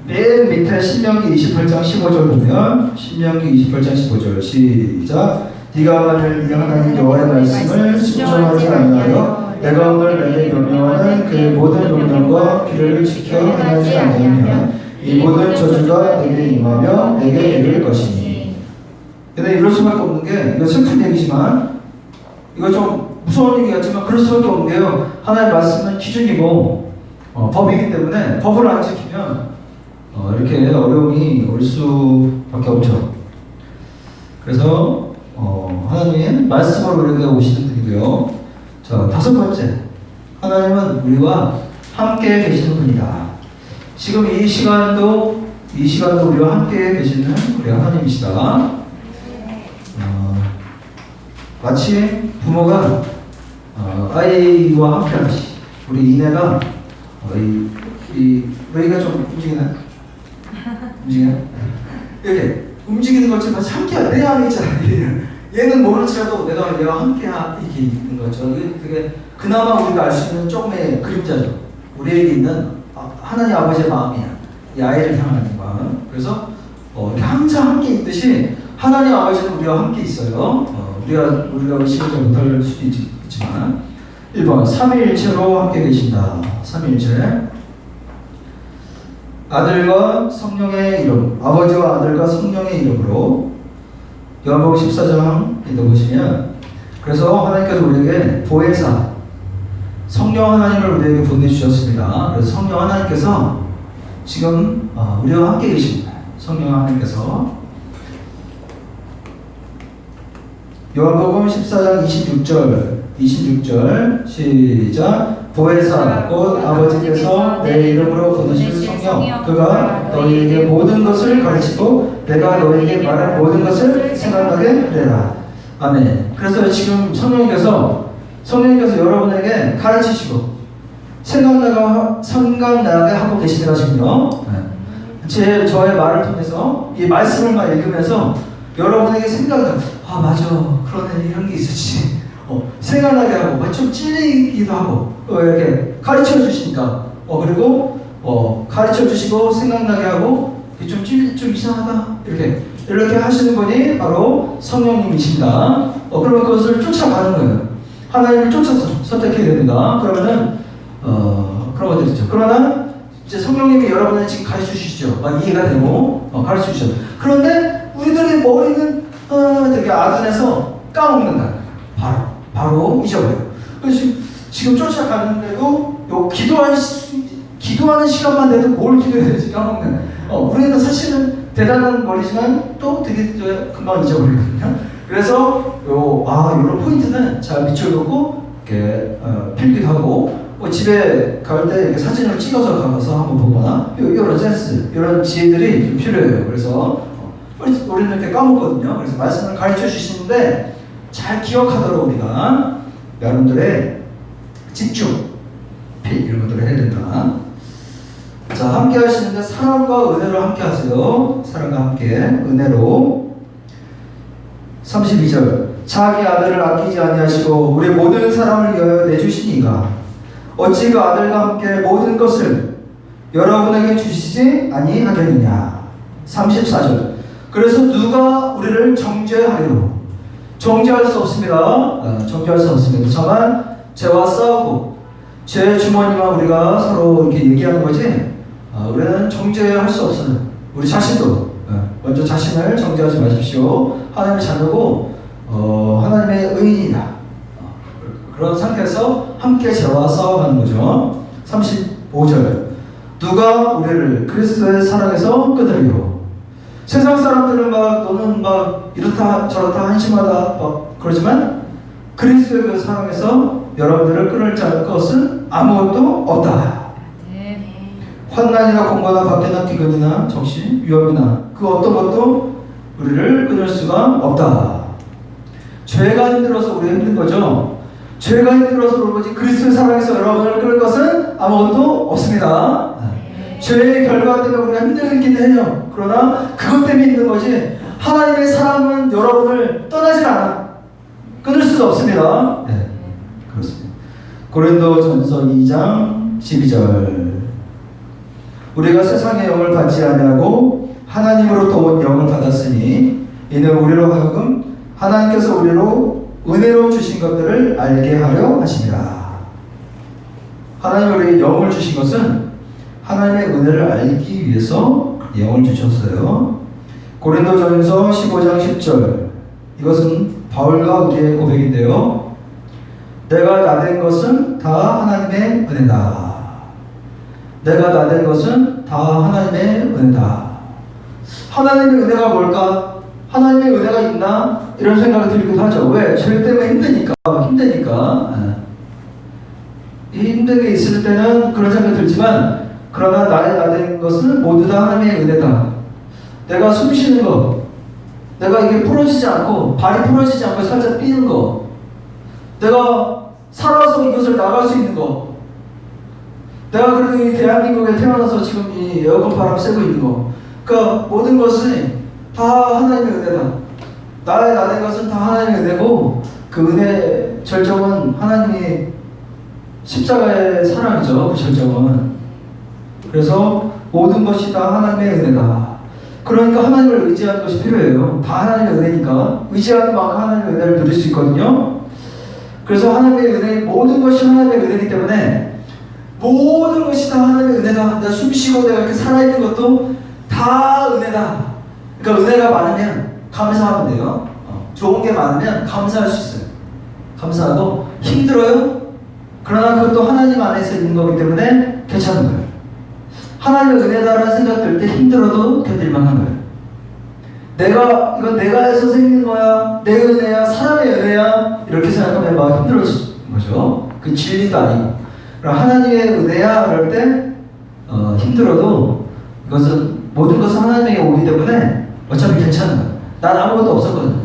맨 밑에 신명기 28장 15절 보면 신명기 28장 15절 시작. 네가 만일 네 하나님 여호와의 말씀을 순종하지 아니하여 내가 오늘 내게 명령하는 그 모든 명령과 규례를 지켜 행하지 않으면 이 모든 저주가 내게 임하며 내게 이를 것이니. 근데 이럴 수밖에 없는 게 이거 슬픈 얘기지만 이거 좀 무서운 얘기 같지만 그럴 수밖에 없는 게요. 하나님의 말씀은 기준이고 법이기 때문에 법을 안 지키면 이렇게 어려움이 올 수밖에 없죠. 그래서 하나님 말씀으로 우리에게 오시는 분이고요. 자, 다섯 번째, 하나님은 우리와 함께 계시는 분이다. 지금 이 시간도 우리와 함께 계시는 우리 하나님이시다. 마치 부모가 아이와 함께 하듯이 우리 이내가 여기가 좀 움직이나요? 이렇게 움직이는 것처럼 같이 함께 내 안에 있잖아. 얘는 모르지라도 얘와 함께 이렇게 있는 거죠. 그게 그나마 우리가 알 수 있는 조금의 그림자죠. 우리에게 있는 하나님 아버지의 마음이야. 이 아이를 향하는 마음. 그래서 이렇게 항상 함께 있듯이 하나님 아버지는 우리와 함께 있어요. 우리가 의식을 잘 못할 수도 있지만 1번 삼위일체로 함께 계신다. 삼위일체. 아들과 성령의 이름, 아버지와 아들과 성령의 이름으로 요한복음 14장에 보시면 그래서 하나님께서 우리에게 보혜사 성령 하나님을 우리에게 보내주셨습니다. 그래서 성령 하나님께서 지금 우리와 함께 계십니다. 성령 하나님께서 요한복음 14장 26절 시작. 보혜사 곧 아버지께서 내 이름으로 보내실 성령 그가 너희에게 모든 것을 가르치고 내가 너희에게 말한 모든 것을 생각나게 하리라. 아멘. 그래서 지금 성령님께서 여러분에게 가르치시고 생각나게 하고 계시더라고요. 저의 말을 통해서 이 말씀을 막 읽으면서 여러분에게 맞아 그러네 이런 게 있었지. 생각나게 하고 좀 찔리기도 하고 이렇게 가르쳐 주시니까 그리고 가르쳐 주시고 생각나게 하고 좀 이상하다 이렇게 하시는 분이 바로 성령님이십니다. 그러면 그것을 쫓아가는 거예요. 하나님을 쫓아서 선택해야 됩니다. 그러면은 그런 것들 있죠. 그러나 이제 성령님이 여러분을 지금 가르쳐 주시죠. 막 이해가 되고 가르쳐 주셔. 그런데 우리들의 머리는 되게 아둔해서 까먹는다. 바로 잊어버려요. 그래서 지금 쫓아가는데도 요 기도하는 시간만 돼도 뭘 기도해야 될지 까먹는. 우리는 사실은 대단한 머리지만 또 되게 금방 잊어버리거든요. 그래서 이런 포인트는 잘 비춰놓고 이렇게 필기도 하고 집에 갈 때 이렇게 사진을 찍어서 가서 한번 보거나 이런 센스, 이런 지혜들이 좀 필요해요. 그래서 우리는 이렇게 까먹거든요. 그래서 말씀을 가르쳐 주시는데 잘 기억하도록 우리가 여러분들의 집중, 이런 것들을 해야 된다. 자, 함께 하시는데 사랑과 은혜로 함께 하세요. 사랑과 함께 은혜로. 32절 자기 아들을 아끼지 아니하시고 우리 모든 사람을 위하여 내주시니가 어찌 그 아들과 함께 모든 것을 여러분에게 주시지 아니하겠느냐. 34절 그래서 누가 우리를 정죄하리요. 정죄할 수 없습니다. 정죄할 수 없습니다. 다만 죄와 싸우고 죄의 주머니만 우리가 서로 이렇게 얘기하는 거지 우리는 정죄할 수 없어요. 우리 자신도 먼저 자신을 정죄하지 마십시오. 하나님의 자녀고 하나님의 의인이다. 그런 상태에서 함께 죄와 싸워가는 거죠. 35절 누가 우리를 그리스도의 사랑에서 끊으리요. 세상 사람들은 너는 이렇다 저렇다 한심하다 그러지만 그리스도의 그 사랑에서 여러분들을 끊을 것은 아무것도 없다. 환난이나 공고나 박해나 기근이나 적신 위험이나 그 어떤 것도 우리를 끊을 수가 없다. 죄가 힘들어서 우리가 힘든 거죠. 죄가 힘들어서 그런 거지 그리스도의 사랑에서 여러분을 끊을 것은 아무것도 없습니다. 죄의 결과 때문에 우리가 힘들긴 해요. 그러나 그것 때문에 힘든 거지 하나님의 사랑은 여러분을 떠나질 않아. 끊을 수가 없습니다. 그렇습니다. 고린도전서 2장 12절 우리가 세상의 영을 받지 아니하고 하나님으로부터 온 영을 받았으니 이는 우리로 하여금 하나님께서 우리로 은혜로 주신 것들을 알게 하려 하심이라. 하나님이 우리에게 영을 주신 것은 하나님의 은혜를 알기 위해서 영을 주셨어요. 고린도전서 15장 10절 이것은 바울과 우리의 고백인데요. 내가 나된 것은 다 하나님의 은혜다. 내가 나된 것은 다 하나님의 은혜다. 하나님의 은혜가 뭘까? 하나님의 은혜가 있나? 이런 생각이 들기도 하죠. 왜? 죄 때문에 힘드니까. 힘들게 있을 때는 그런 생각이 들지만 그러나 나의 나된 것은 모두 다 하나님의 은혜다. 내가 숨 쉬는 거, 내가 이게 부러지지 않고 발이 부러지지 않고 살짝 삐는 거, 내가 살아서 이것을 나갈 수 있는 거, 내가 그래도 이 대한민국에 태어나서 지금 이 에어컨 바람 쐬고 있는 거, 그러니까 모든 것이 다 하나님의 은혜다. 나의 나된 것은 다 하나님의 은혜고 그 은혜 절정은 하나님이 십자가의 사랑이죠. 그 절정은. 그래서 모든 것이 다 하나님의 은혜다. 그러니까 하나님을 의지하는 것이 필요해요. 다 하나님의 은혜니까 의지하는 만큼 하나님의 은혜를 누릴 수 있거든요. 그래서 하나님의 은혜, 모든 것이 하나님의 은혜이기 때문에 모든 것이 다 하나님의 은혜다. 내가 숨쉬고 내가 이렇게 살아있는 것도 다 은혜다. 그러니까 은혜가 많으면 감사하면 돼요. 좋은 게 많으면 감사할 수 있어요. 감사하고 힘들어요. 그러나 그것도 하나님 안에서 있는 거기 때문에 괜찮은 거예요. 하나님의 은혜다라는 생각 들 때 힘들어도 견딜만한 거예요. 이건 내가 해서 생긴 거야, 내 은혜야, 사람의 은혜야 이렇게 생각하면 막 힘들어지는 거죠. 그 진리도 아니고. 그럼 하나님의 은혜야 그럴 때 힘들어도 이것은 모든 것은 하나님에게 오기 때문에 어차피 괜찮은 거예요. 난 아무것도 없었거든요.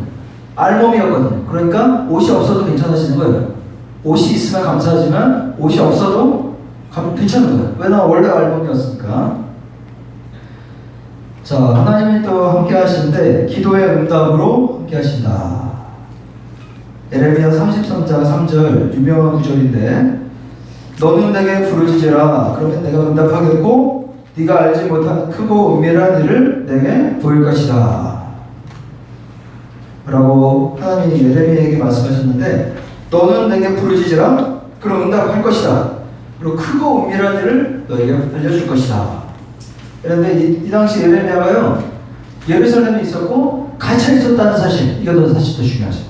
알몸이었거든요. 그러니까 옷이 없어도 괜찮아지는 거예요. 옷이 있으면 감사하지만 옷이 없어도 괜찮은 거예요. 왜? 나 원래 알몸이었으니까. 자, 하나님이 또 함께 하시는데 기도의 응답으로 함께 하신다. 예레미야 33장 3절 유명한 구절인데 너는 내게 부르짖으라 그러면 내가 응답하겠고 네가 알지 못한 크고 은밀한 일을 내게 보일 것이다 라고 하나님이 예레미야에게 말씀하셨는데 너는 내게 부르짖으라 그럼 응답할 것이다 그리고 크고 은밀한 일을 너에게 알려줄 것이다. 그런데 이 당시 예레미야가요 예루살렘에 있었고 갇혀 있었다는 사실 이것도 사실 더 중요하죠.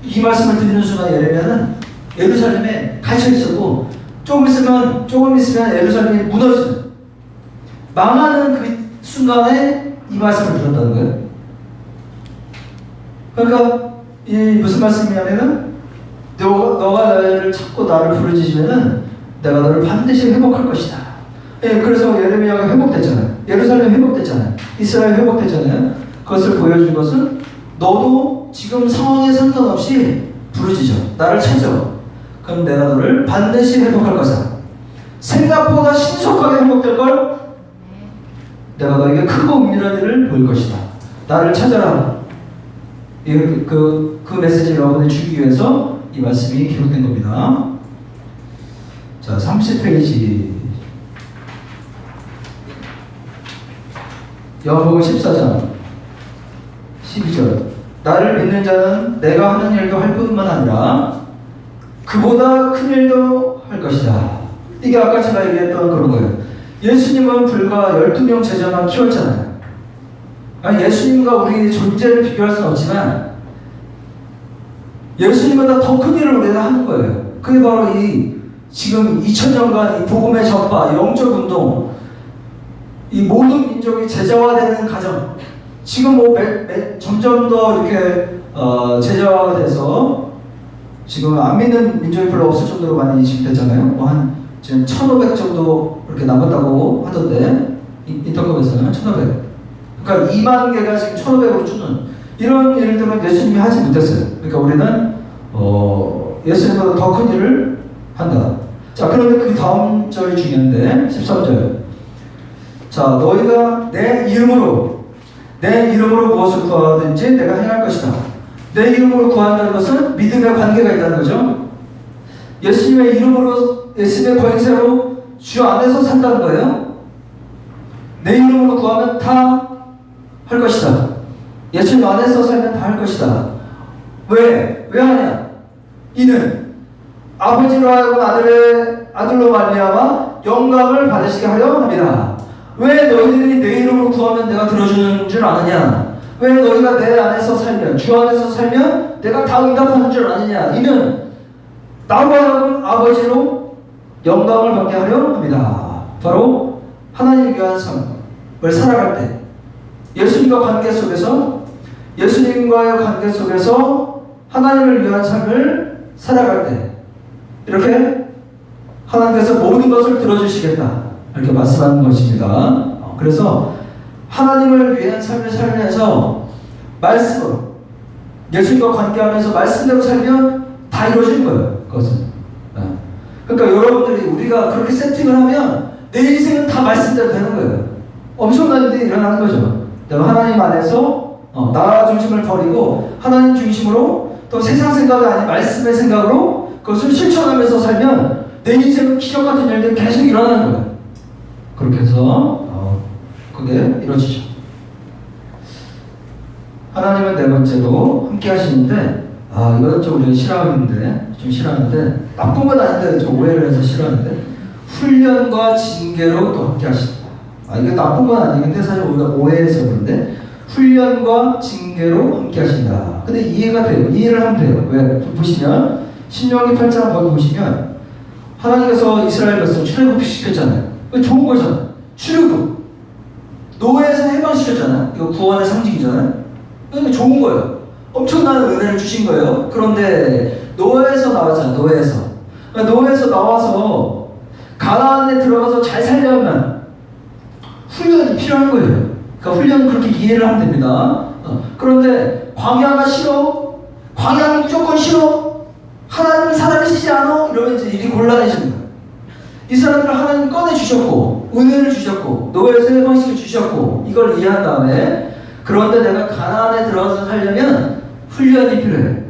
이 말씀을 듣는 순간 예레미야는 예루살렘에 갇혀 있었고 조금 있으면 예루살렘이 무너지는 망하는 그 순간에 이 말씀을 들었다는 거예요. 그러니까 이 무슨 말씀이냐면은 너가 나를 찾고 나를 부르짖으면은 내가 너를 반드시 회복할 것이다. 예, 그래서 예레미야가 회복됐잖아요. 예루살렘 회복됐잖아요. 이스라엘 회복됐잖아요. 그것을 보여준 것은 너도 지금 상황에 상관없이 부르짖어. 나를 찾아. 그럼 내가 너를 반드시 회복할 것이다. 생각보다 신속하게 회복될 걸 내가 너에게 크고 은밀한 일을 보일 것이다. 나를 찾아라. 그 메시지를 여러분에 주기 위해서 이 말씀이 기록된 겁니다. 자, 30페이지. 요한복음 14장 12절. 나를 믿는 자는 내가 하는 일도 할 뿐만 아니라 그보다 큰 일도 할 것이다. 이게 아까 제가 얘기했던 그런 거예요. 예수님은 불과 12명 제자만 키웠잖아요. 아니, 예수님과 우리 존재를 비교할 수는 없지만 예수님보다 더 큰 일을 우리가 하는 거예요. 그게 바로 이 지금 2000년간 이 복음의 전파, 영적 운동, 이 모든 민족이 제자화되는 과정. 지금 뭐 점점 더 이렇게 제자화가 돼서 지금 안 믿는 민족이 별로 없을 정도로 많이 지금 됐잖아요. 뭐 한 지금 1,500 정도 그렇게 남았다고 하던데 인터넷에서는 1,500. 그러니까 2만 개가 지금 1,500으로 주는 이런 일들은 예수님이 하지 못했어요. 그러니까 우리는 예수님보다 더 큰 일을 한다. 자, 그런데 그 다음 절이 중요한데 13절. 자, 너희가 내 이름으로 무엇을 구하든지 내가 행할 것이다. 내 이름으로 구한다는 것은 믿음의 관계가 있다는 거죠. 예수님의 이름으로, 예수님의 권세로 주 안에서 산다는 거예요. 내 이름으로 구하면 다 할 것이다. 예수님 안에서 살면 다 할 것이다. 왜 하냐? 이는 아버지로 하여금 아들로 말미암아 영광을 받으시게 하려 합니다. 왜 너희들이 내 이름으로 구하면 내가 들어주는 줄 아느냐? 왜 너희가 내 안에서 살면, 주 안에서 살면 내가 다 응답하는 줄 아느냐? 이는 나로 하여금 아버지로 영광을 받게 하려 합니다. 바로 하나님을 위한 삶을 살아갈 때 예수님과의 관계 속에서 하나님을 위한 삶을 살아갈 때 이렇게 하나님께서 모든 것을 들어주시겠다 이렇게 말씀하는 것입니다. 그래서 하나님을 위한 삶을 살면서 말씀으로 예수님과 관계하면서 말씀대로 살면 다 이루어지는 거예요. 그것은. 그러니까 여러분들이 우리가 그렇게 세팅을 하면 내 인생은 다 말씀대로 되는 거예요. 엄청난 일이 일어나는 거죠. 내가 하나님 안에서 나 중심을 버리고 하나님 중심으로 또 세상 생각이 아닌 말씀의 생각으로 그것을 실천하면서 살면 내 인생은 기적 같은 일들이 계속 일어나는 거예요. 그렇게 해서 그게 이루어지죠. 하나님은 네 번째로 함께 하시는데 이거는 좀 우리가 싫어하는데 나쁜 건 아닌데 좀 오해를 해서 싫어하는데 훈련과 징계로 또 함께 하신다. 이게 나쁜 건 아니긴데 사실 우리가 오해해서 그런데 훈련과 징계로 함께 하신다. 근데 이해가 돼요. 이해를 하면 돼요. 왜? 보시면 신명기 8장 거기 보시면 하나님께서 이스라엘 백성 출애굽시켰잖아요. 좋은 거잖아요. 출애굽. 노예에서 해방시켰잖아요. 이거 구원의 상징이잖아요. 그러니까 좋은 거예요. 엄청난 은혜를 주신 거예요. 그런데 노예에서 나왔잖아요. 노예에서 나와서 가나안에 들어가서 잘 살려면 훈련이 필요한 거예요. 그러니까 훈련은 그렇게 이해를 하면 됩니다. 그런데 광야가 싫어? 광야는 무조건 싫어? 하나님이 살아계시지 않아? 이러면 이제 일이 곤란해지는 거예요. 이 사람들을 하나님 꺼내주셨고 은혜를 주셨고 노예에서 해방시켜 주셨고 이걸 이해한 다음에 그런데 내가 가나안에 들어가서 살려면 훈련이 필요해요.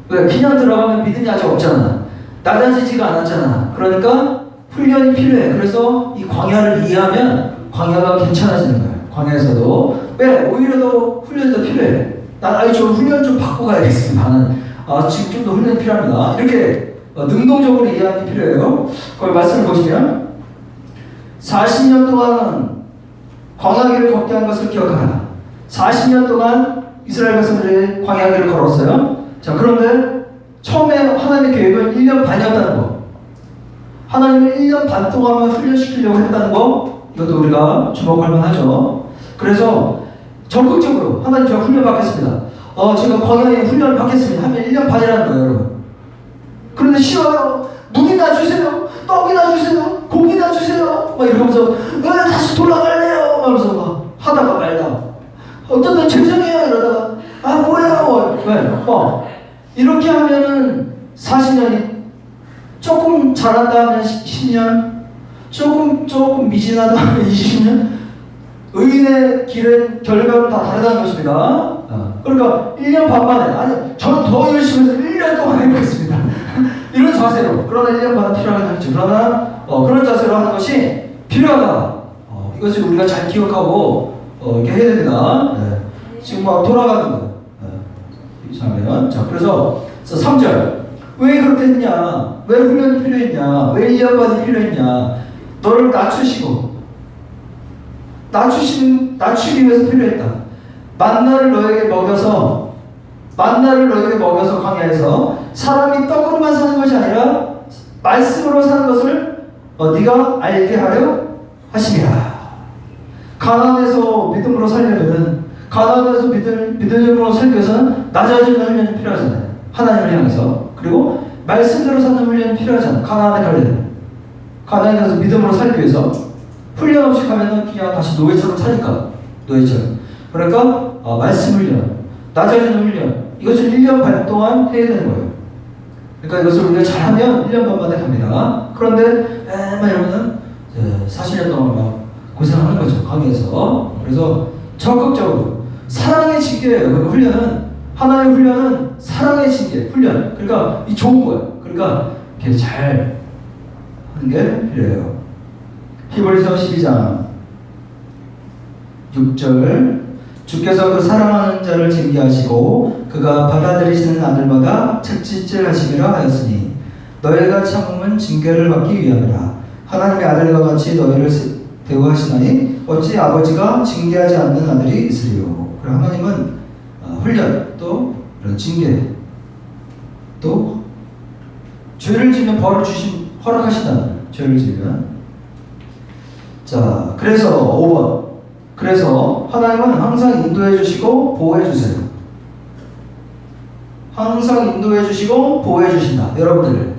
왜? 그냥 들어가면 믿음이 아직 없잖아. 낮아지지가 않았잖아. 그러니까 훈련이 필요해. 그래서 이 광야를 이해하면 광야가 괜찮아지는 거야. 광야에서도. 왜? 오히려 더 훈련이 더 필요해. 저 훈련 좀 받고 가야겠습니다. 나는 지금 좀 더 훈련이 필요합니다. 이렇게 능동적으로 이해하는 게 필요해요. 그걸 말씀을 보시면 40년 동안 광야길을 걷게 한 것을 기억하라. 40년 동안 이스라엘 백성들이 광야길을 걸었어요. 자, 그런데 처음에 하나님의 계획은 1년 반이었다는 거. 하나님은 1년 반 동안만 훈련시키려고 했다는 거, 이것도 우리가 주목할 만하죠. 그래서 적극적으로 하나님 제가 훈련 받겠습니다. 제가 광야에 훈련을 받겠습니다 하면 1년 반이라는 거예요, 여러분. 그런데 싫어요. 물이나 주세요. 떡이나 주세요. 고기나 주세요. 막 이러면서 다시 돌아갈래요. 하면서 막 하다가 말다. 어떤 날 죄송해요 이러다가 뭐예요. 왜? 이렇게 하면은 40년이 조금 잘한다 하면 10년, 조금 미진하다 하면 20년. 의인의 길은 결과는 다 다르다는 것입니다. 그러니까 1년 반 만에, 아니 저는 더 열심히 해서 1년 동안 해보겠습니다. 이런 자세로. 그러나 1년 반은 필요하긴 하죠. 그러나 그런 자세로 하는 것이 필요하다. 이것을 우리가 잘 기억하고 이렇게 해야 됩니다. 네. 지금 막 돌아가는 거. 이상하면. 자, 그래서 3절. 왜 그렇게 했냐? 왜 훈련이 필요했냐? 왜 1년 반이 필요했냐? 너를 낮추기 위해서 필요했다. 만나를 너에게 먹여서 광야에서 사람이 떡으로만 사는 것이 아니라 말씀으로 사는 것을 네가 알게 하려 하심이라. 가나안에서 믿음으로 살려면은, 가나안에서 믿음으로 살기 위해서는 낮아지는 훈련이 필요하잖아요. 하나님을 향해서. 그리고 말씀대로 사는 훈련이 필요하잖아요. 가나안에 가려면. 가나안에 가서 믿음으로 살기 위해서 훈련 없이 가면은 그냥 다시 노예처럼 사니까. 노예처럼. 그러니까 말씀 훈련, 낮아지는 훈련, 이것을 1년 반 동안 해야 되는 거예요. 그러니까 이것을 우리가 잘하면 1년 반 만에 갑니다. 그런데 막 이러면은 40년 동안 막 고생하는 거죠. 강의에서. 그래서 적극적으로 사랑의 징계예요. 그 훈련은, 하나의 훈련은 사랑의 징계, 훈련. 그러니까 이 좋은 거예요. 그러니까 이렇게 잘 하는 게 필요해요. 히브리서 12장 6절. 주께서 그 사랑하는 자를 징계하시고 그가 받아들이시는 아들마다 채찍질 하시기라 하였으니 너희가 참음은 징계를 받기 위함이라. 하나님의 아들과 같이 너희를 대우하시나니 어찌 아버지가 징계하지 않는 아들이 있으리요. 그리고 하나님은 훈련, 또 이런 징계, 또 죄를 지면 벌을 허락하신다. 죄를 지면. 자, 그래서 5번. 그래서 하나님은 항상 인도해 주시고 보호해 주세요. 항상 인도해 주시고 보호해 주신다. 여러분들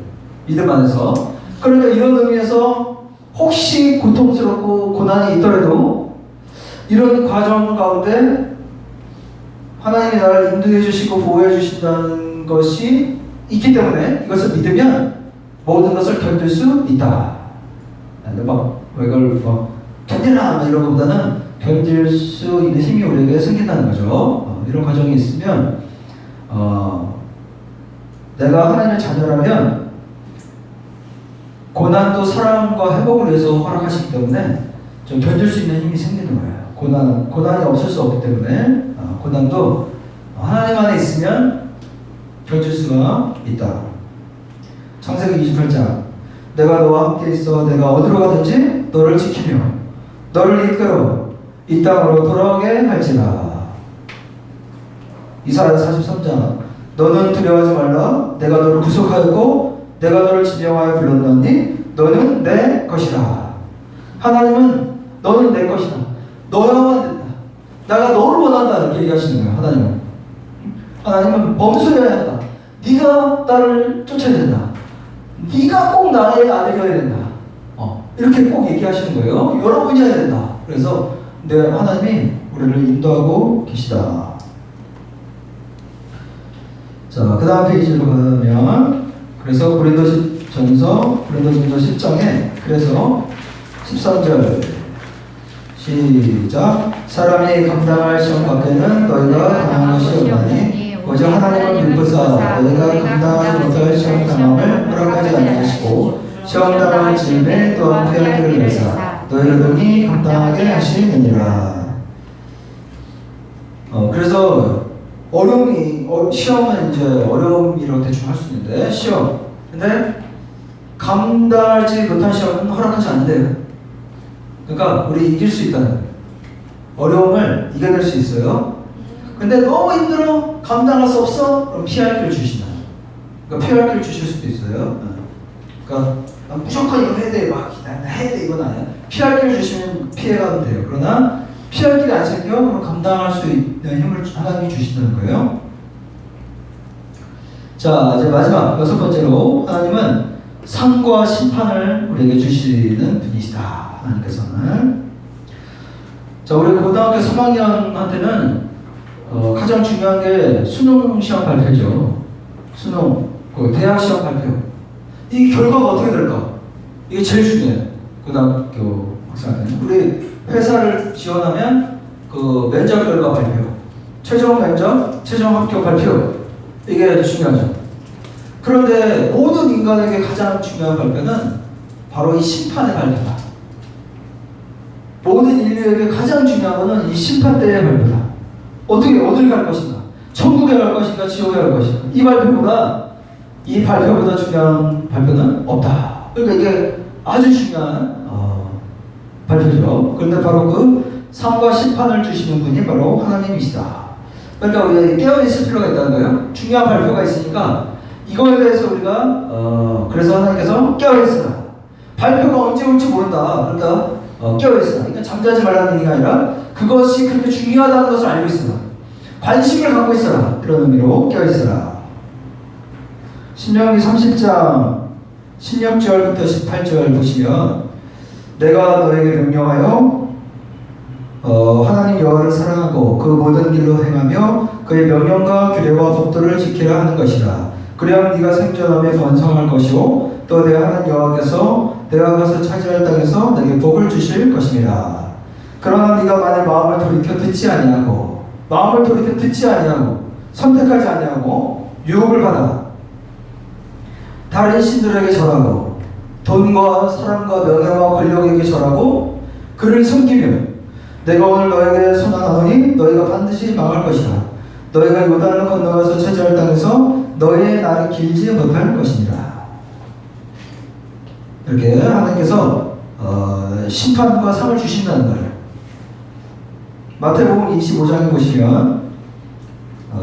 믿음 안에서. 그러니까 이런 의미에서 혹시 고통스럽고 고난이 있더라도 이런 과정 가운데 하나님이 나를 인도해 주시고 보호해 주신다는 것이 있기 때문에 이것을 믿으면 모든 것을 견딜 수 있다. 이걸 견디라 이런 것보다는 견딜 수 있는 힘이 우리에게 생긴다는 거죠. 이런 과정이 있으면 내가 하나님의 자녀라면 고난도 사랑과 회복을 위해서 허락하시기 때문에 좀 견딜 수 있는 힘이 생기는 거예요. 고난이 없을 수 없기 때문에 고난도 하나님 안에 있으면 견딜 수가 있다. 창세기 28장. 내가 너와 함께 있어 내가 어디로 가든지 너를 지키며 너를 이끌어 이 땅으로 돌아오게 할지라. 이사야 43장. 너는 두려워하지 말라. 내가 너를 구속하였고 내가 너를 지명하여 불렀노니 너는 내 것이라. 하나님은 너는 내 것이다. 너야만 된다. 내가 너를 원한다. 이렇게 얘기하시는 거예요. 하나님은 범수여야 한다. 네가 나를 쫓아야 된다. 네가 꼭 나의 아들이어야 된다. 이렇게 꼭 얘기하시는 거예요. 여러분이 해야 된다. 그래서 하나님이 우리를 인도하고 계시다. 자, 그 다음 페이지로 가면, 그래서 고린도전서 10장에, 그래서 13절 시작. 사람이 감당할 시험 밖에는 너희가 당한 것이 없나니 오직 하나님은 빌보사 너희가 감당하지 못할 시험 당함을 허락하지 아니하시고 시험 당할 즈음에 또한 피하기를 내사 너희를 능히 감당하게 하시느니라. 그래서 어려움이 시험은 이제 어려움이라고 대충 할 수 있는데 시험 근데 감당하지 못한 시험은 허락하지 않는데요. 그러니까 우리 이길 수 있다는 거예요. 어려움을 이겨낼 수 있어요. 근데 너무 힘들어 감당할 수 없어 그럼 피할 길을 주신다. 그러니까 피할 길을 주실 수도 있어요. 그러니까 무조건 이거 해야 돼 막 해야 돼 이건 아니야. 피할 길을 주시면 피해가면 돼요. 그러나 피할 길이 안 생겨 그럼 감당할 수 있는 힘을 하나님이 주신다는 거예요. 자 이제 마지막 6번째로 하나님은 상과 심판을 우리에게 주시는 분이시다. 하나님께서는 자 우리 고등학교 3학년한테는 가장 중요한 게 수능 시험 발표죠. 수능 대학 시험 발표. 이 결과가 어떻게 될까? 이게 제일 중요해요. 고등학교 학생한테는 우리 회사를 지원하면 그 면접 결과 발표, 최종 면접, 최종 합격 발표 이게 중요하죠. 그런데 모든 인간에게 가장 중요한 발표는 바로 이 심판의 발표다. 모든 인류에게 가장 중요한 것은 이 심판 때의 발표다. 어떻게 어딜 갈 것인가? 천국에 갈 것인가? 지옥에 갈 것인가? 이 발표보다 중요한 발표는 없다. 그러니까 이게 아주 중요한 발표죠. 그런데 바로 그 상과 심판을 주시는 분이 바로 하나님이시다. 그러니까 우리 깨어있을 필요가 있다는 거예요. 중요한 발표가 있으니까 이거에 대해서 우리가 그래서 하나님께서 깨어있으라. 발표가 언제 올지 모른다. 그러니까 깨어있으라. 그러니까 잠자지 말라는 얘기가 아니라 그것이 그렇게 중요하다는 것을 알고 있으라. 관심을 갖고 있어라. 그런 의미로 깨어있으라. 신명기 30장 16절부터 18절 보시면 내가 너에게 명령하여 하나님 여호와를 사랑하고 그 모든 길로 행하며 그의 명령과 규례와 법도를 지키라 하는 것이라. 그래야 네가 생존하며 번성할 것이요 또 내 하나님 여호와께서 내가 가서 차지할 땅에서 내게 복을 주실 것입니다. 그러나 네가 만일 마음을 돌이켜 듣지 아니하고 선택하지 아니하고 유혹을 받아 다른 신들에게 절하고 돈과 사람과 명예와 권력에게 절하고 그를 섬기면 내가 오늘 너에게 선언하노니 너희가 반드시 망할 것이라. 너희가 요단을 건너가서 차지할 땅에서 너희의 날이 길지 못할 것이니라. 이렇게 하나님께서 심판과 상을 주신다는 거예요. 마태복음 25장에 보시면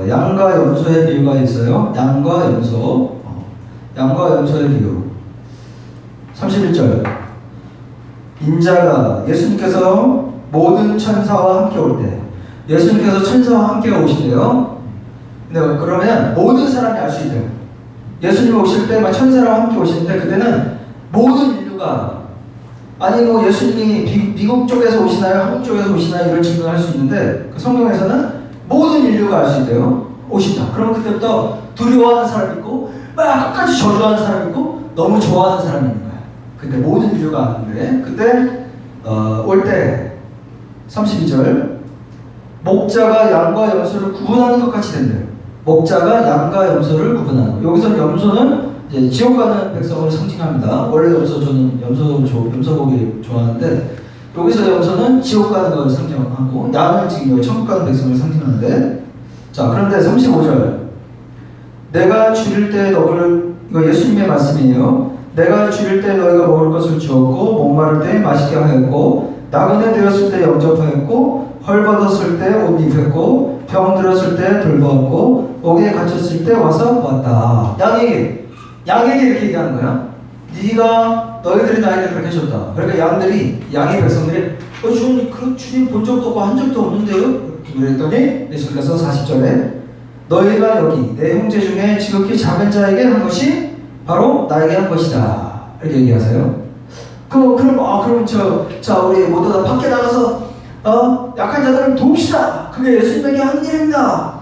양과 염소의 비유가 있어요. 양과 염소의 비유 31절 인자가 예수님께서 모든 천사와 함께 올 때 예수님께서 천사와 함께 오시대요. 근데 그러면 모든 사람이 알 수 있대요. 예수님 오실 때 천사랑 함께 오시는데 그때는 모든 인류가 아니 뭐 예수님이 미국 쪽에서 오시나요? 한국 쪽에서 오시나요? 이런 질문을 할 수 있는데 그 성경에서는 모든 인류가 알 수 있대요. 오신다. 그럼 그때부터 두려워하는 사람이 있고 막 끝까지 저주하는 사람이 있고 너무 좋아하는 사람이 있는 거야. 근데 모든 인류가 아는데 그때 올 때 32절 목자가 양과 염소를 구분하는 것 같이 된대요. 목자가 양과 염소를 구분하는 거. 여기서 염소는 이제 지옥 가는 백성을 상징합니다. 원래 저는 염소고기 좋아하는데 여기서 염소는 지옥 가는 걸 상징하고 양은 지금 천국 가는 백성을 상징하는데 자 그런데 35절 내가 줄일 때 너를 이거 예수님의 말씀이에요. 내가 줄일 때 너희가 먹을 것을 주었고 목마를 때 마시게 하였고 나그네 되었을 때 영접하였고 헐벗었을 때 옷 입혔고 병 들었을 때 돌보았고 옥에 갇혔을 때 와서 보았다. 양에게 이렇게 얘기하는 거야. 너희들이 나에게 그렇게 해줬다. 그러니까 양의 백성들이 주님 본 적도 없고 한 적도 없는데요? 그랬더니 예수님께서 40절에 너희가 여기 내 형제 중에 지극히 작은 자에게 한 것이 바로 나에게 한 것이다. 이렇게 얘기하세요. 그럼 우리 모두 다 밖에 나가서 약한 자들을 돕시다. 그게 예수님에게 한 일입니다.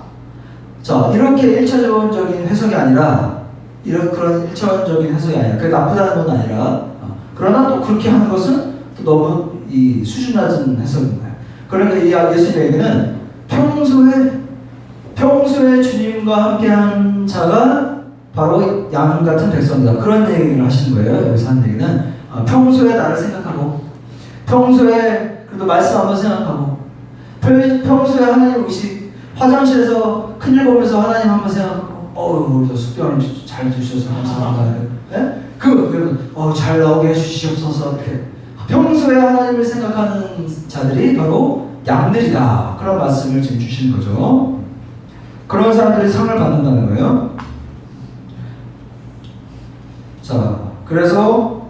자 이렇게 1차원적인 해석이 아니라 그런 1차원적인 해석이 아니라 그게 나쁘다는 건 아니라 그러나 또 그렇게 하는 것은 또 너무 수준 낮은 해석인 거예요. 그러니까 이 예수님의 얘기는 평소에 주님과 함께한 자가 바로 양 같은 백성이다. 그런 얘기를 하시는 거예요. 여기서 하는 얘기는 평소에 나를 생각하고, 평소에 그래도 말씀 한번 생각하고, 평소에 하나님 의식, 화장실에서 큰일 보면서 하나님 한번 생각하고, 우리도 숙변을 잘 주셔서 감사합니다. 네? 잘 나오게 해주시옵소서. 이렇게 평소에 하나님을 생각하는 자들이 바로 양들이다. 그런 말씀을 지금 주시는 거죠. 그런 사람들이 상을 받는다는 거예요. 자, 그래서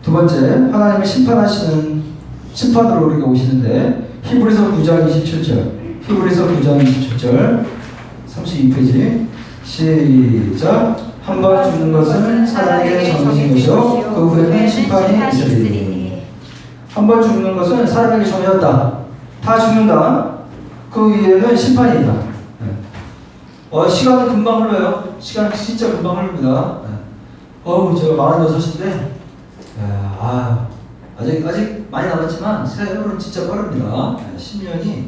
두 번째, 하나님을 심판하시는 심판으로 우리가 오시는데, 히브리서 9장 27절, 히브리서 9장 27절 32페이지 시작. 한 번 죽는 것은 사람에게 정해진 것이요 그 후에는 심판이 있으리니. 한 번 죽는 것은 사람에게 정해졌다. 다 죽는다. 그 위에는 심판이 있다. 시간은 금방 흘러요. 시간은 진짜 금방 흐릅니다. 제가 46인데 아직 많이 남았지만 세월은 진짜 빠릅니다. 10년이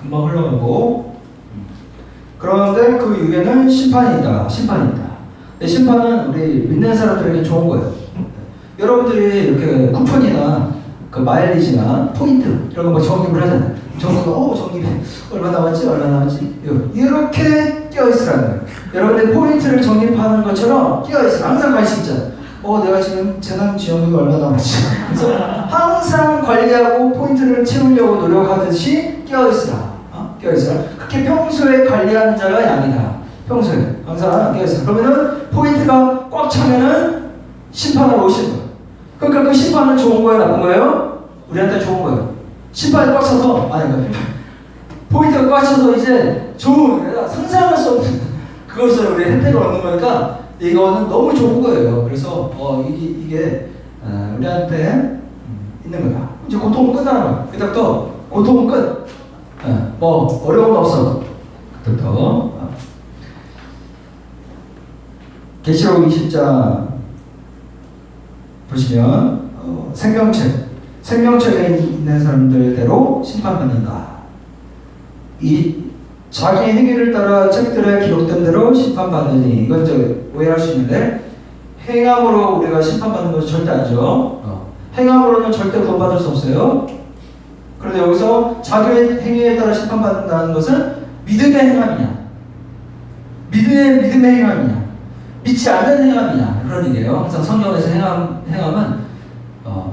금방 흘러가고, 그런데 그 위에는 심판이 있다. 심판이 있다. 심판은 우리 믿는 사람들에게 좋은 거예요. 여러분들이 이렇게 쿠폰이나 그 마일리지나 포인트 이런 거 적립을 하잖아요. 적립이 얼마 남았지? 이렇게 끼어있으라는 거예요. 여러분들 포인트를 적립하는 것처럼 끼어있으라. 항상 관심 있잖아요. 내가 지금 재난지원금이 얼마 남았지? 그래서 항상 관리하고 포인트를 채우려고 노력하듯이 끼어있으라. 끼어있으라. 그렇게 평소에 관리하는 자가 양이다. 평소에 항상 끼어있으라. 그러면은 포인트가 꽉 차면은 심판하러 오시는 거예요. 그러니까 그 심판은 좋은 거예요, 나쁜 거예요? 우리한테 좋은 거예요. 심판이 꽉 차서, 포인트가 꽉 차서 이제 좋은, 상상할 수 없는 그것을 우리 혜택을 얻는 거니까 이거는 너무 좋은 거예요. 그래서 이게 우리한테 있는 거다. 이제 고통은 끝나는 거야. 그때부터 고통은 끝. 어려움은 없어. 그때부터. 계시록 20장 보시면 생명책에 있는 사람들대로 심판받는다. 이 자기 행위를 따라 책들에 기록된 대로 심판받으니, 이건 이제 오해할 수 있는데, 행함으로 우리가 심판받는 것은 절대 아니죠. 행함으로는 절대 구원받을 수 없어요. 그런데 여기서 자기 행위에 따라 심판받는다는 것은 믿음의 행함이냐, 믿음의 행함이냐, 믿지 않는 행함이냐, 그런 얘기예요. 항상 성경에서 행함은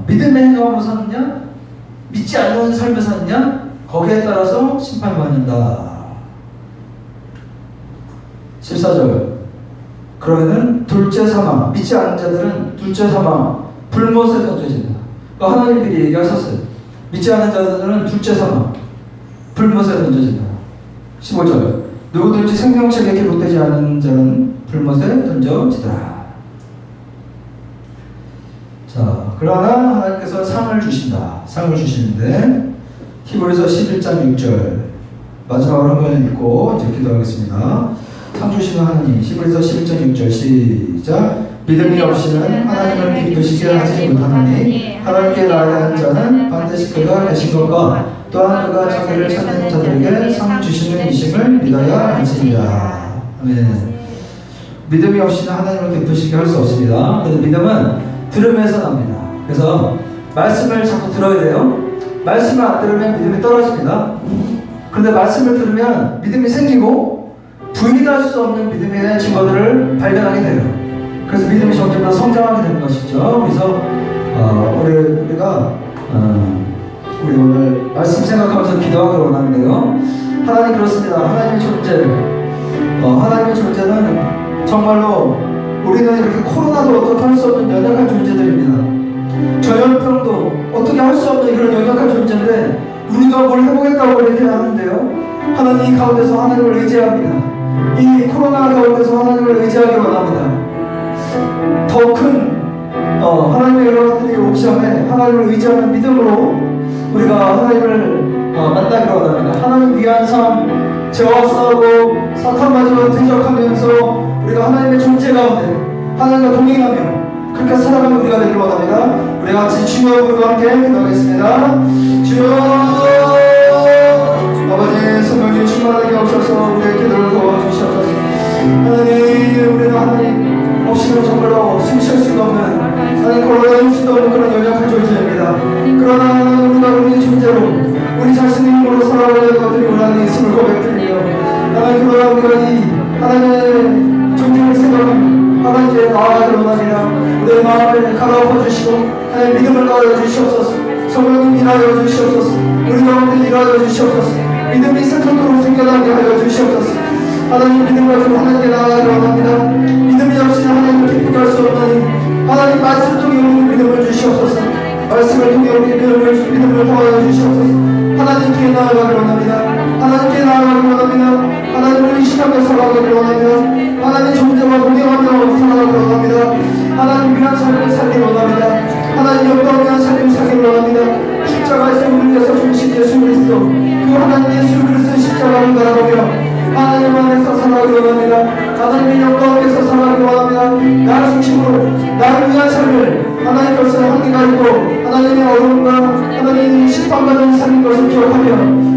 믿음의 행함으로 사느냐, 믿지 않는 삶을 사느냐, 거기에 따라서 심판받는다. 14절. 그러면은 둘째 사망, 믿지 않는 자들은 둘째 사망, 불못에 던져진다. 하나님 미리 얘기하셨어요. 믿지 않는 자들은 둘째 사망, 불못에 던져진다. 15절. 누구든지 생명책에 기록되지 않은 자는 불못에 던져지더라. 자, 그러나 하나님께서 상을 주신다. 상을 주시는데, 히브리서 11장 6절 마지막으로 한번 읽고 이제 기도하겠습니다. 상 주시는 하나님, 히브리서 11장 6절 시작. 믿음이 없이는 하나님을 기쁘시게 하지 못하노니 하나님께 나아가는 자는 반드시 그가 계신 것과 또한 그가 자기를 찾는 자들에게 상 주시는 이심을 믿어야 할지니라. 아멘. 믿음이 없이는 하나님을 기쁘시게 할 수 없습니다. 그래서 믿음은 들음에서 납니다. 그래서 말씀을 자꾸 들어야 돼요. 말씀을 안 들으면 믿음이 떨어집니다. 그런데 말씀을 들으면 믿음이 생기고 부인할 수 없는 믿음의 증거들을 발견하게 돼요. 그래서 믿음이 점점 더 성장하게 되는 것이죠. 그래서 우리가 우리 오늘 말씀 생각하면서 기도하기를 원하는데요. 하나님 그렇습니다. 하나님의 존재는 정말로 우리는 이렇게 코로나도 어떻게 할 수 없는 연약한 존재들입니다. 전염병도 어떻게 할 수 없는 그런 연약한 존재인데 우리가 뭘 해보겠다고 이렇게 하는데요. 하나님 가운데서 하나님을 의지합니다. 이 코로나 가운데서 하나님을 의지하기 원합니다. 더 큰 하나님의 여러분들에게 오기 전에 하나님을 의지하는 믿음으로 우리가 하나님을 만나기를 원합니다. 하나님 위한 삶, 죄와 싸우고 사탄마저 대적하면서 우리가 하나님의 존재 가운데 하나님과 동행하며 그렇게 살아가는 우리가 되기를 원합니다. 우리 같이 주여 부르고 함께 기도하겠습니다. 주여, 아버지 성령님 충만하게 하옵소서. 하나님, 우리는 하나님 없이는 정말로 숨쉴 수가 없는, 하나님 걸어다닐 수도 없는 그런 연약한 존재입니다. 그러나 우리가 우리 존재로 우리 자신의 힘으로 살아가려는 것들이 원하는 있음을 고백드리며, 하나님, 그러나 우리가 이 하나님의 존재를 생각하며 하나님께 나아가기를 원합니다. 우리의 마음을 가다엎어 주시고 하나님 믿음을 가져 주시옵소서. 성령님 일하여 주시옵소서. 우리 가운데 일하여 주시옵소서. 믿음이 생각도록 생겨나게 하여 주시옵소서. 하나님, 믿음을 가지고 하나님께 나아가기를 원합니다. 믿음이 없이 하나님을 기쁘게 수 없는 하나님 말씀을 통해 우리 믿음을 주시옵소서. 말씀을 통해 우리 믿음을 도와여 주시옵소서. 하나님께 나아가기를 원합니다. 하나님께 나아가기를 원합니다. 하나님을 의식하며 살아가기를 원합니다. 하나님의 존재와 동행하며 살아가기를 원합니다. 하나님 위한 삶을 살기를 원합니다. 하나님 영광을 위한 삶을 살기를 원합니다. 십자가에서 우리를 위해서 죽으신 예수 그리스도, 그 하나님 예수 그리스도의 십자가를 바라보며 하나님 안에서 살아가기를 원합니다. 하나님의 영광에서 살아가기를 원합니다. 나를 중심으로 나를 위한 삶을 하나님께서 한계가 있고 하나님의 어려움과 하나님의 심판받는 삶인 것을 기억하며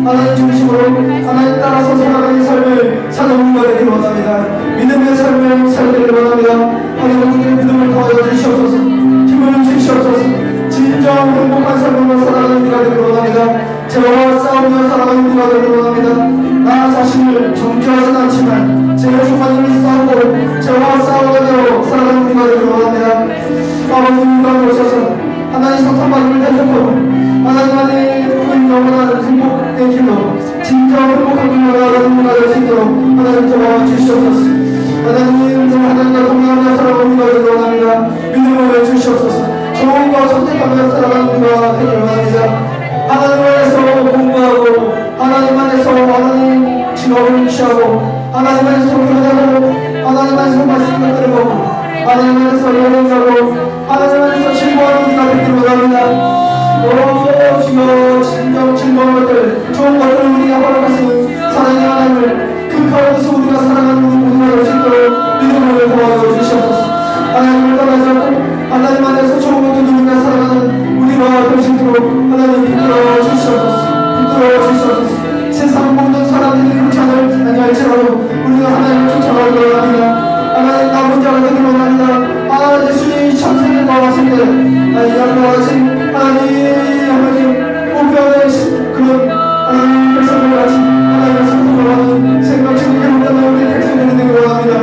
하나님 중심으로 하나님 따라서 살아가는 삶을 사는 우리가 되기를 원합니다. 믿음의 삶을 살기를 원합니다. 하나님, 우리의 믿음을 더하여 주시옵소서. 힘을 주시옵소서. 진정 행복한 삶으로 살아가는 우리가 되기를 원합니다. 죄와 싸우며 살아가는 우리가 되기를 원합니다. 나 자신을 정죄하진 않지만 죄의 주관님이 싸우고 죄와 싸워가며 살아가는 우리가 되기를 원합니다. 아버지, 우리가 오셔서 하나님 성탄받음을 대접하고 하나님 안에 큰 영원한 행복의 길로 진정 행복한 길로 나아가는 우리가 될 수 있도록 하나님 도와 주시옵소서. 하나님, 하나님과 동행하며 살아가는 우리가 되기를 원합니다. 믿음을 주시옵소서. 좋은 거 선택하며 살아가는 우리가 되기를 원합니다. 하나님 안에서 공부하고 하나님 안에서 하나님 직업을 취하고 하나님 안에서 교제하고 하나님 안에서 맛있는 것들을 먹고 하나님 안에서 여행하고 하나님 안에서 즐거워하는 우리가 되기를 원합니다. 오 주여, 진정 즐거운 것들, 좋은 것들을 우리가 허락하시는 사랑의 하나님을 그 가운데서 우리가 살아가는 우리가 될 수 있도록 믿음을 도와줘 주시옵소서. 하나님을 떠나지 않고 하나님 안에서 좋은 것들을 우리가 살아가는 우리가 될 수 있도록 하나님 붙들어 주시옵소서. 붙들어 주시옵소서. 세상 모든 사람들이 그렇지 아니할지라도 우리가 하나님을 쫓아가기를 원합니다. 하나님 남은 자가 되기를 원합니다. 하나님 예수님이 참생을 나왔을 때 하나님 하나님 우편의 그런 하나님 백성을 같이 하나님의 성도를 하는 생명체를 깨닫는 우리 백성들이 되기를 원합니다.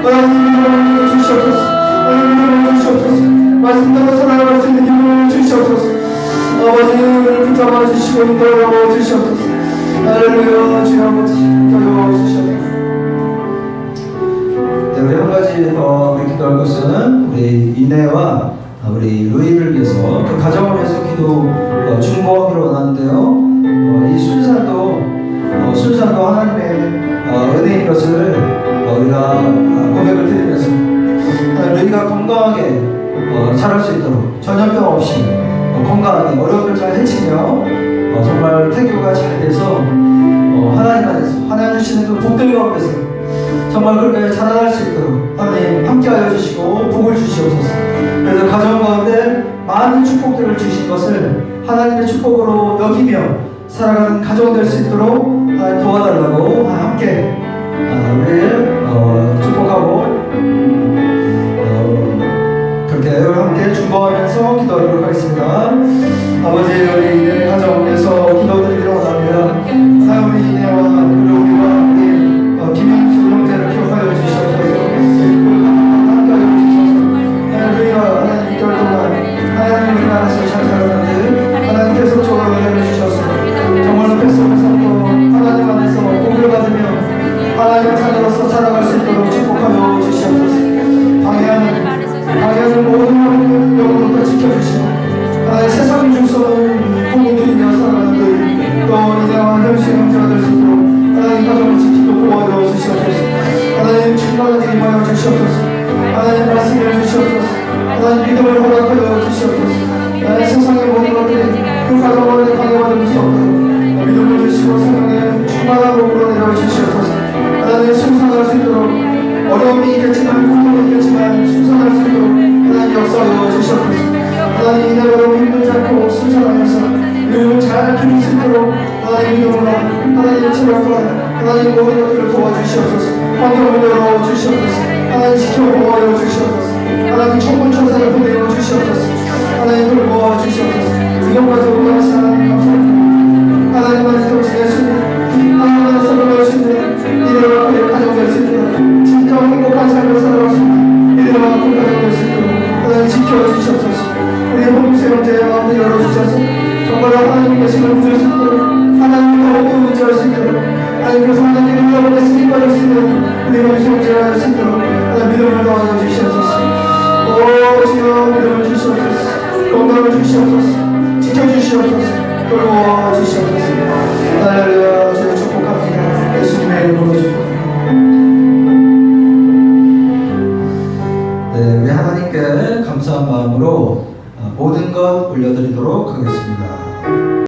하나님 믿음을 주시옵소서. 하나님 믿음을 주시옵소서. 말씀대로 살아갈 수 있는 힘을 주시옵소서. 아버지, 우리를 붙잡아 주시고 인도하여 주시옵소서. 할렐루야. 주여 아버지, 인도하여 주시옵소서. 네, 우리 한 가지 더 우리 기도할 것은 우리 이내와 우리 루이를 위해서 그 가정을 위해서 기도 중보하기를 원하는데요. 이 순산도 하나님의 은혜인 것을 우리가 고백을 드리면서 루이가 건강하게 자랄 수 있도록 전염병 없이 건강하게 어려움을 잘 헤치며 정말 태교가 잘 돼서 하나님 안에서 하나님 주시는 그 복들 가운데서 정말 그렇게 자라날 수 있도록 하나님 함께하여 주시고 복을 주시옵소서. 그래서 가정 가운데 많은 축복들을 주신 것을 하나님의 축복으로 여기며 살아가는 가정 될 수 있도록 도와달라고 함께 우리를 축복하고 그렇게 함께 중보하면서 기도하도록 하겠습니다. 아버지, 우리 가정에서 기도드리기를 원합니다. 하나님, 우리 이내와 그리고 우리와 우리 김현수 형제를 기억하여 주시옵소서. 함께하여 주시옵소서. 할렐루야. 하나님 6개월 동안 하나님 우리 안에서 잘 살았는데 하나님 계속적으로 은혜를 주셔서 정말로 백성을 삼고 하나님 안에서 복을 받으며 하나님의 자녀로서 살아갈 수 있도록 축복하여 주시옵소서. 방해하는 모든 영으로 지켜주시고 하나님 세상 중서는 복을 누리며 살아가는 또 이내와 현수 형제가 될 수 있도록 하나님 가정을 지키고 보호하여 주시옵소서. 하나님 충만하게 임하여 주시옵소서. 하나님 말씀을 주시옵소서. 하나님 믿음을 허락하여 주시옵소서. 하나님 세상의 모든 것들이 그 가정을 방해받을 수 없도록 믿음을 주시고 성령의 충만한 복으로 내려 주시옵소서. 하나님 순산할 수 있도록 어려움이 있겠지만 고통이 있겠지만 순산할 수 있도록 하나님 역사하여 주시옵소서. 하나님 이내가 너무 힘들지 않고 순산하면서 믿음을 잘 기를 수 있도록 하나님 믿음으로 하나님 체력과 하나님 모든 것들을 도와주시옵소서. 환경을 열어주시옵소서. 하나님 지켜 보호하여 주시옵소서. 하나님 천군천사를 보내어 주시옵소서. 하나님 돌보아 주시옵소서. 위험과 도움을 하시는 하나님 감사합니다. 하나님만이 동시에 주님 하나님만이 살아갈 수 있는 이들과 그의 가정 될 수 있도록 진짜 행복한 삶을 살아갈 수 있는 이들과 그 가정 될 수 있도록 하나님 지켜주시옵소서. 우리 홍세 형제의 마음을 열어주셔서 정말 하나님 계심을 부을 수 있도록 하나님과 더욱더 의지할 수 있도록 하나님께서 하나님의 여러분의 승리받을 수 있는 우리 홍세 형제가 할 수 있도록 하나님 믿음을 더하여 주시옵소서. 오 주여 믿음을 주시옵소서. 건강을 주시옵소서. 지켜주시옵소서. 돌보아 주시옵소서.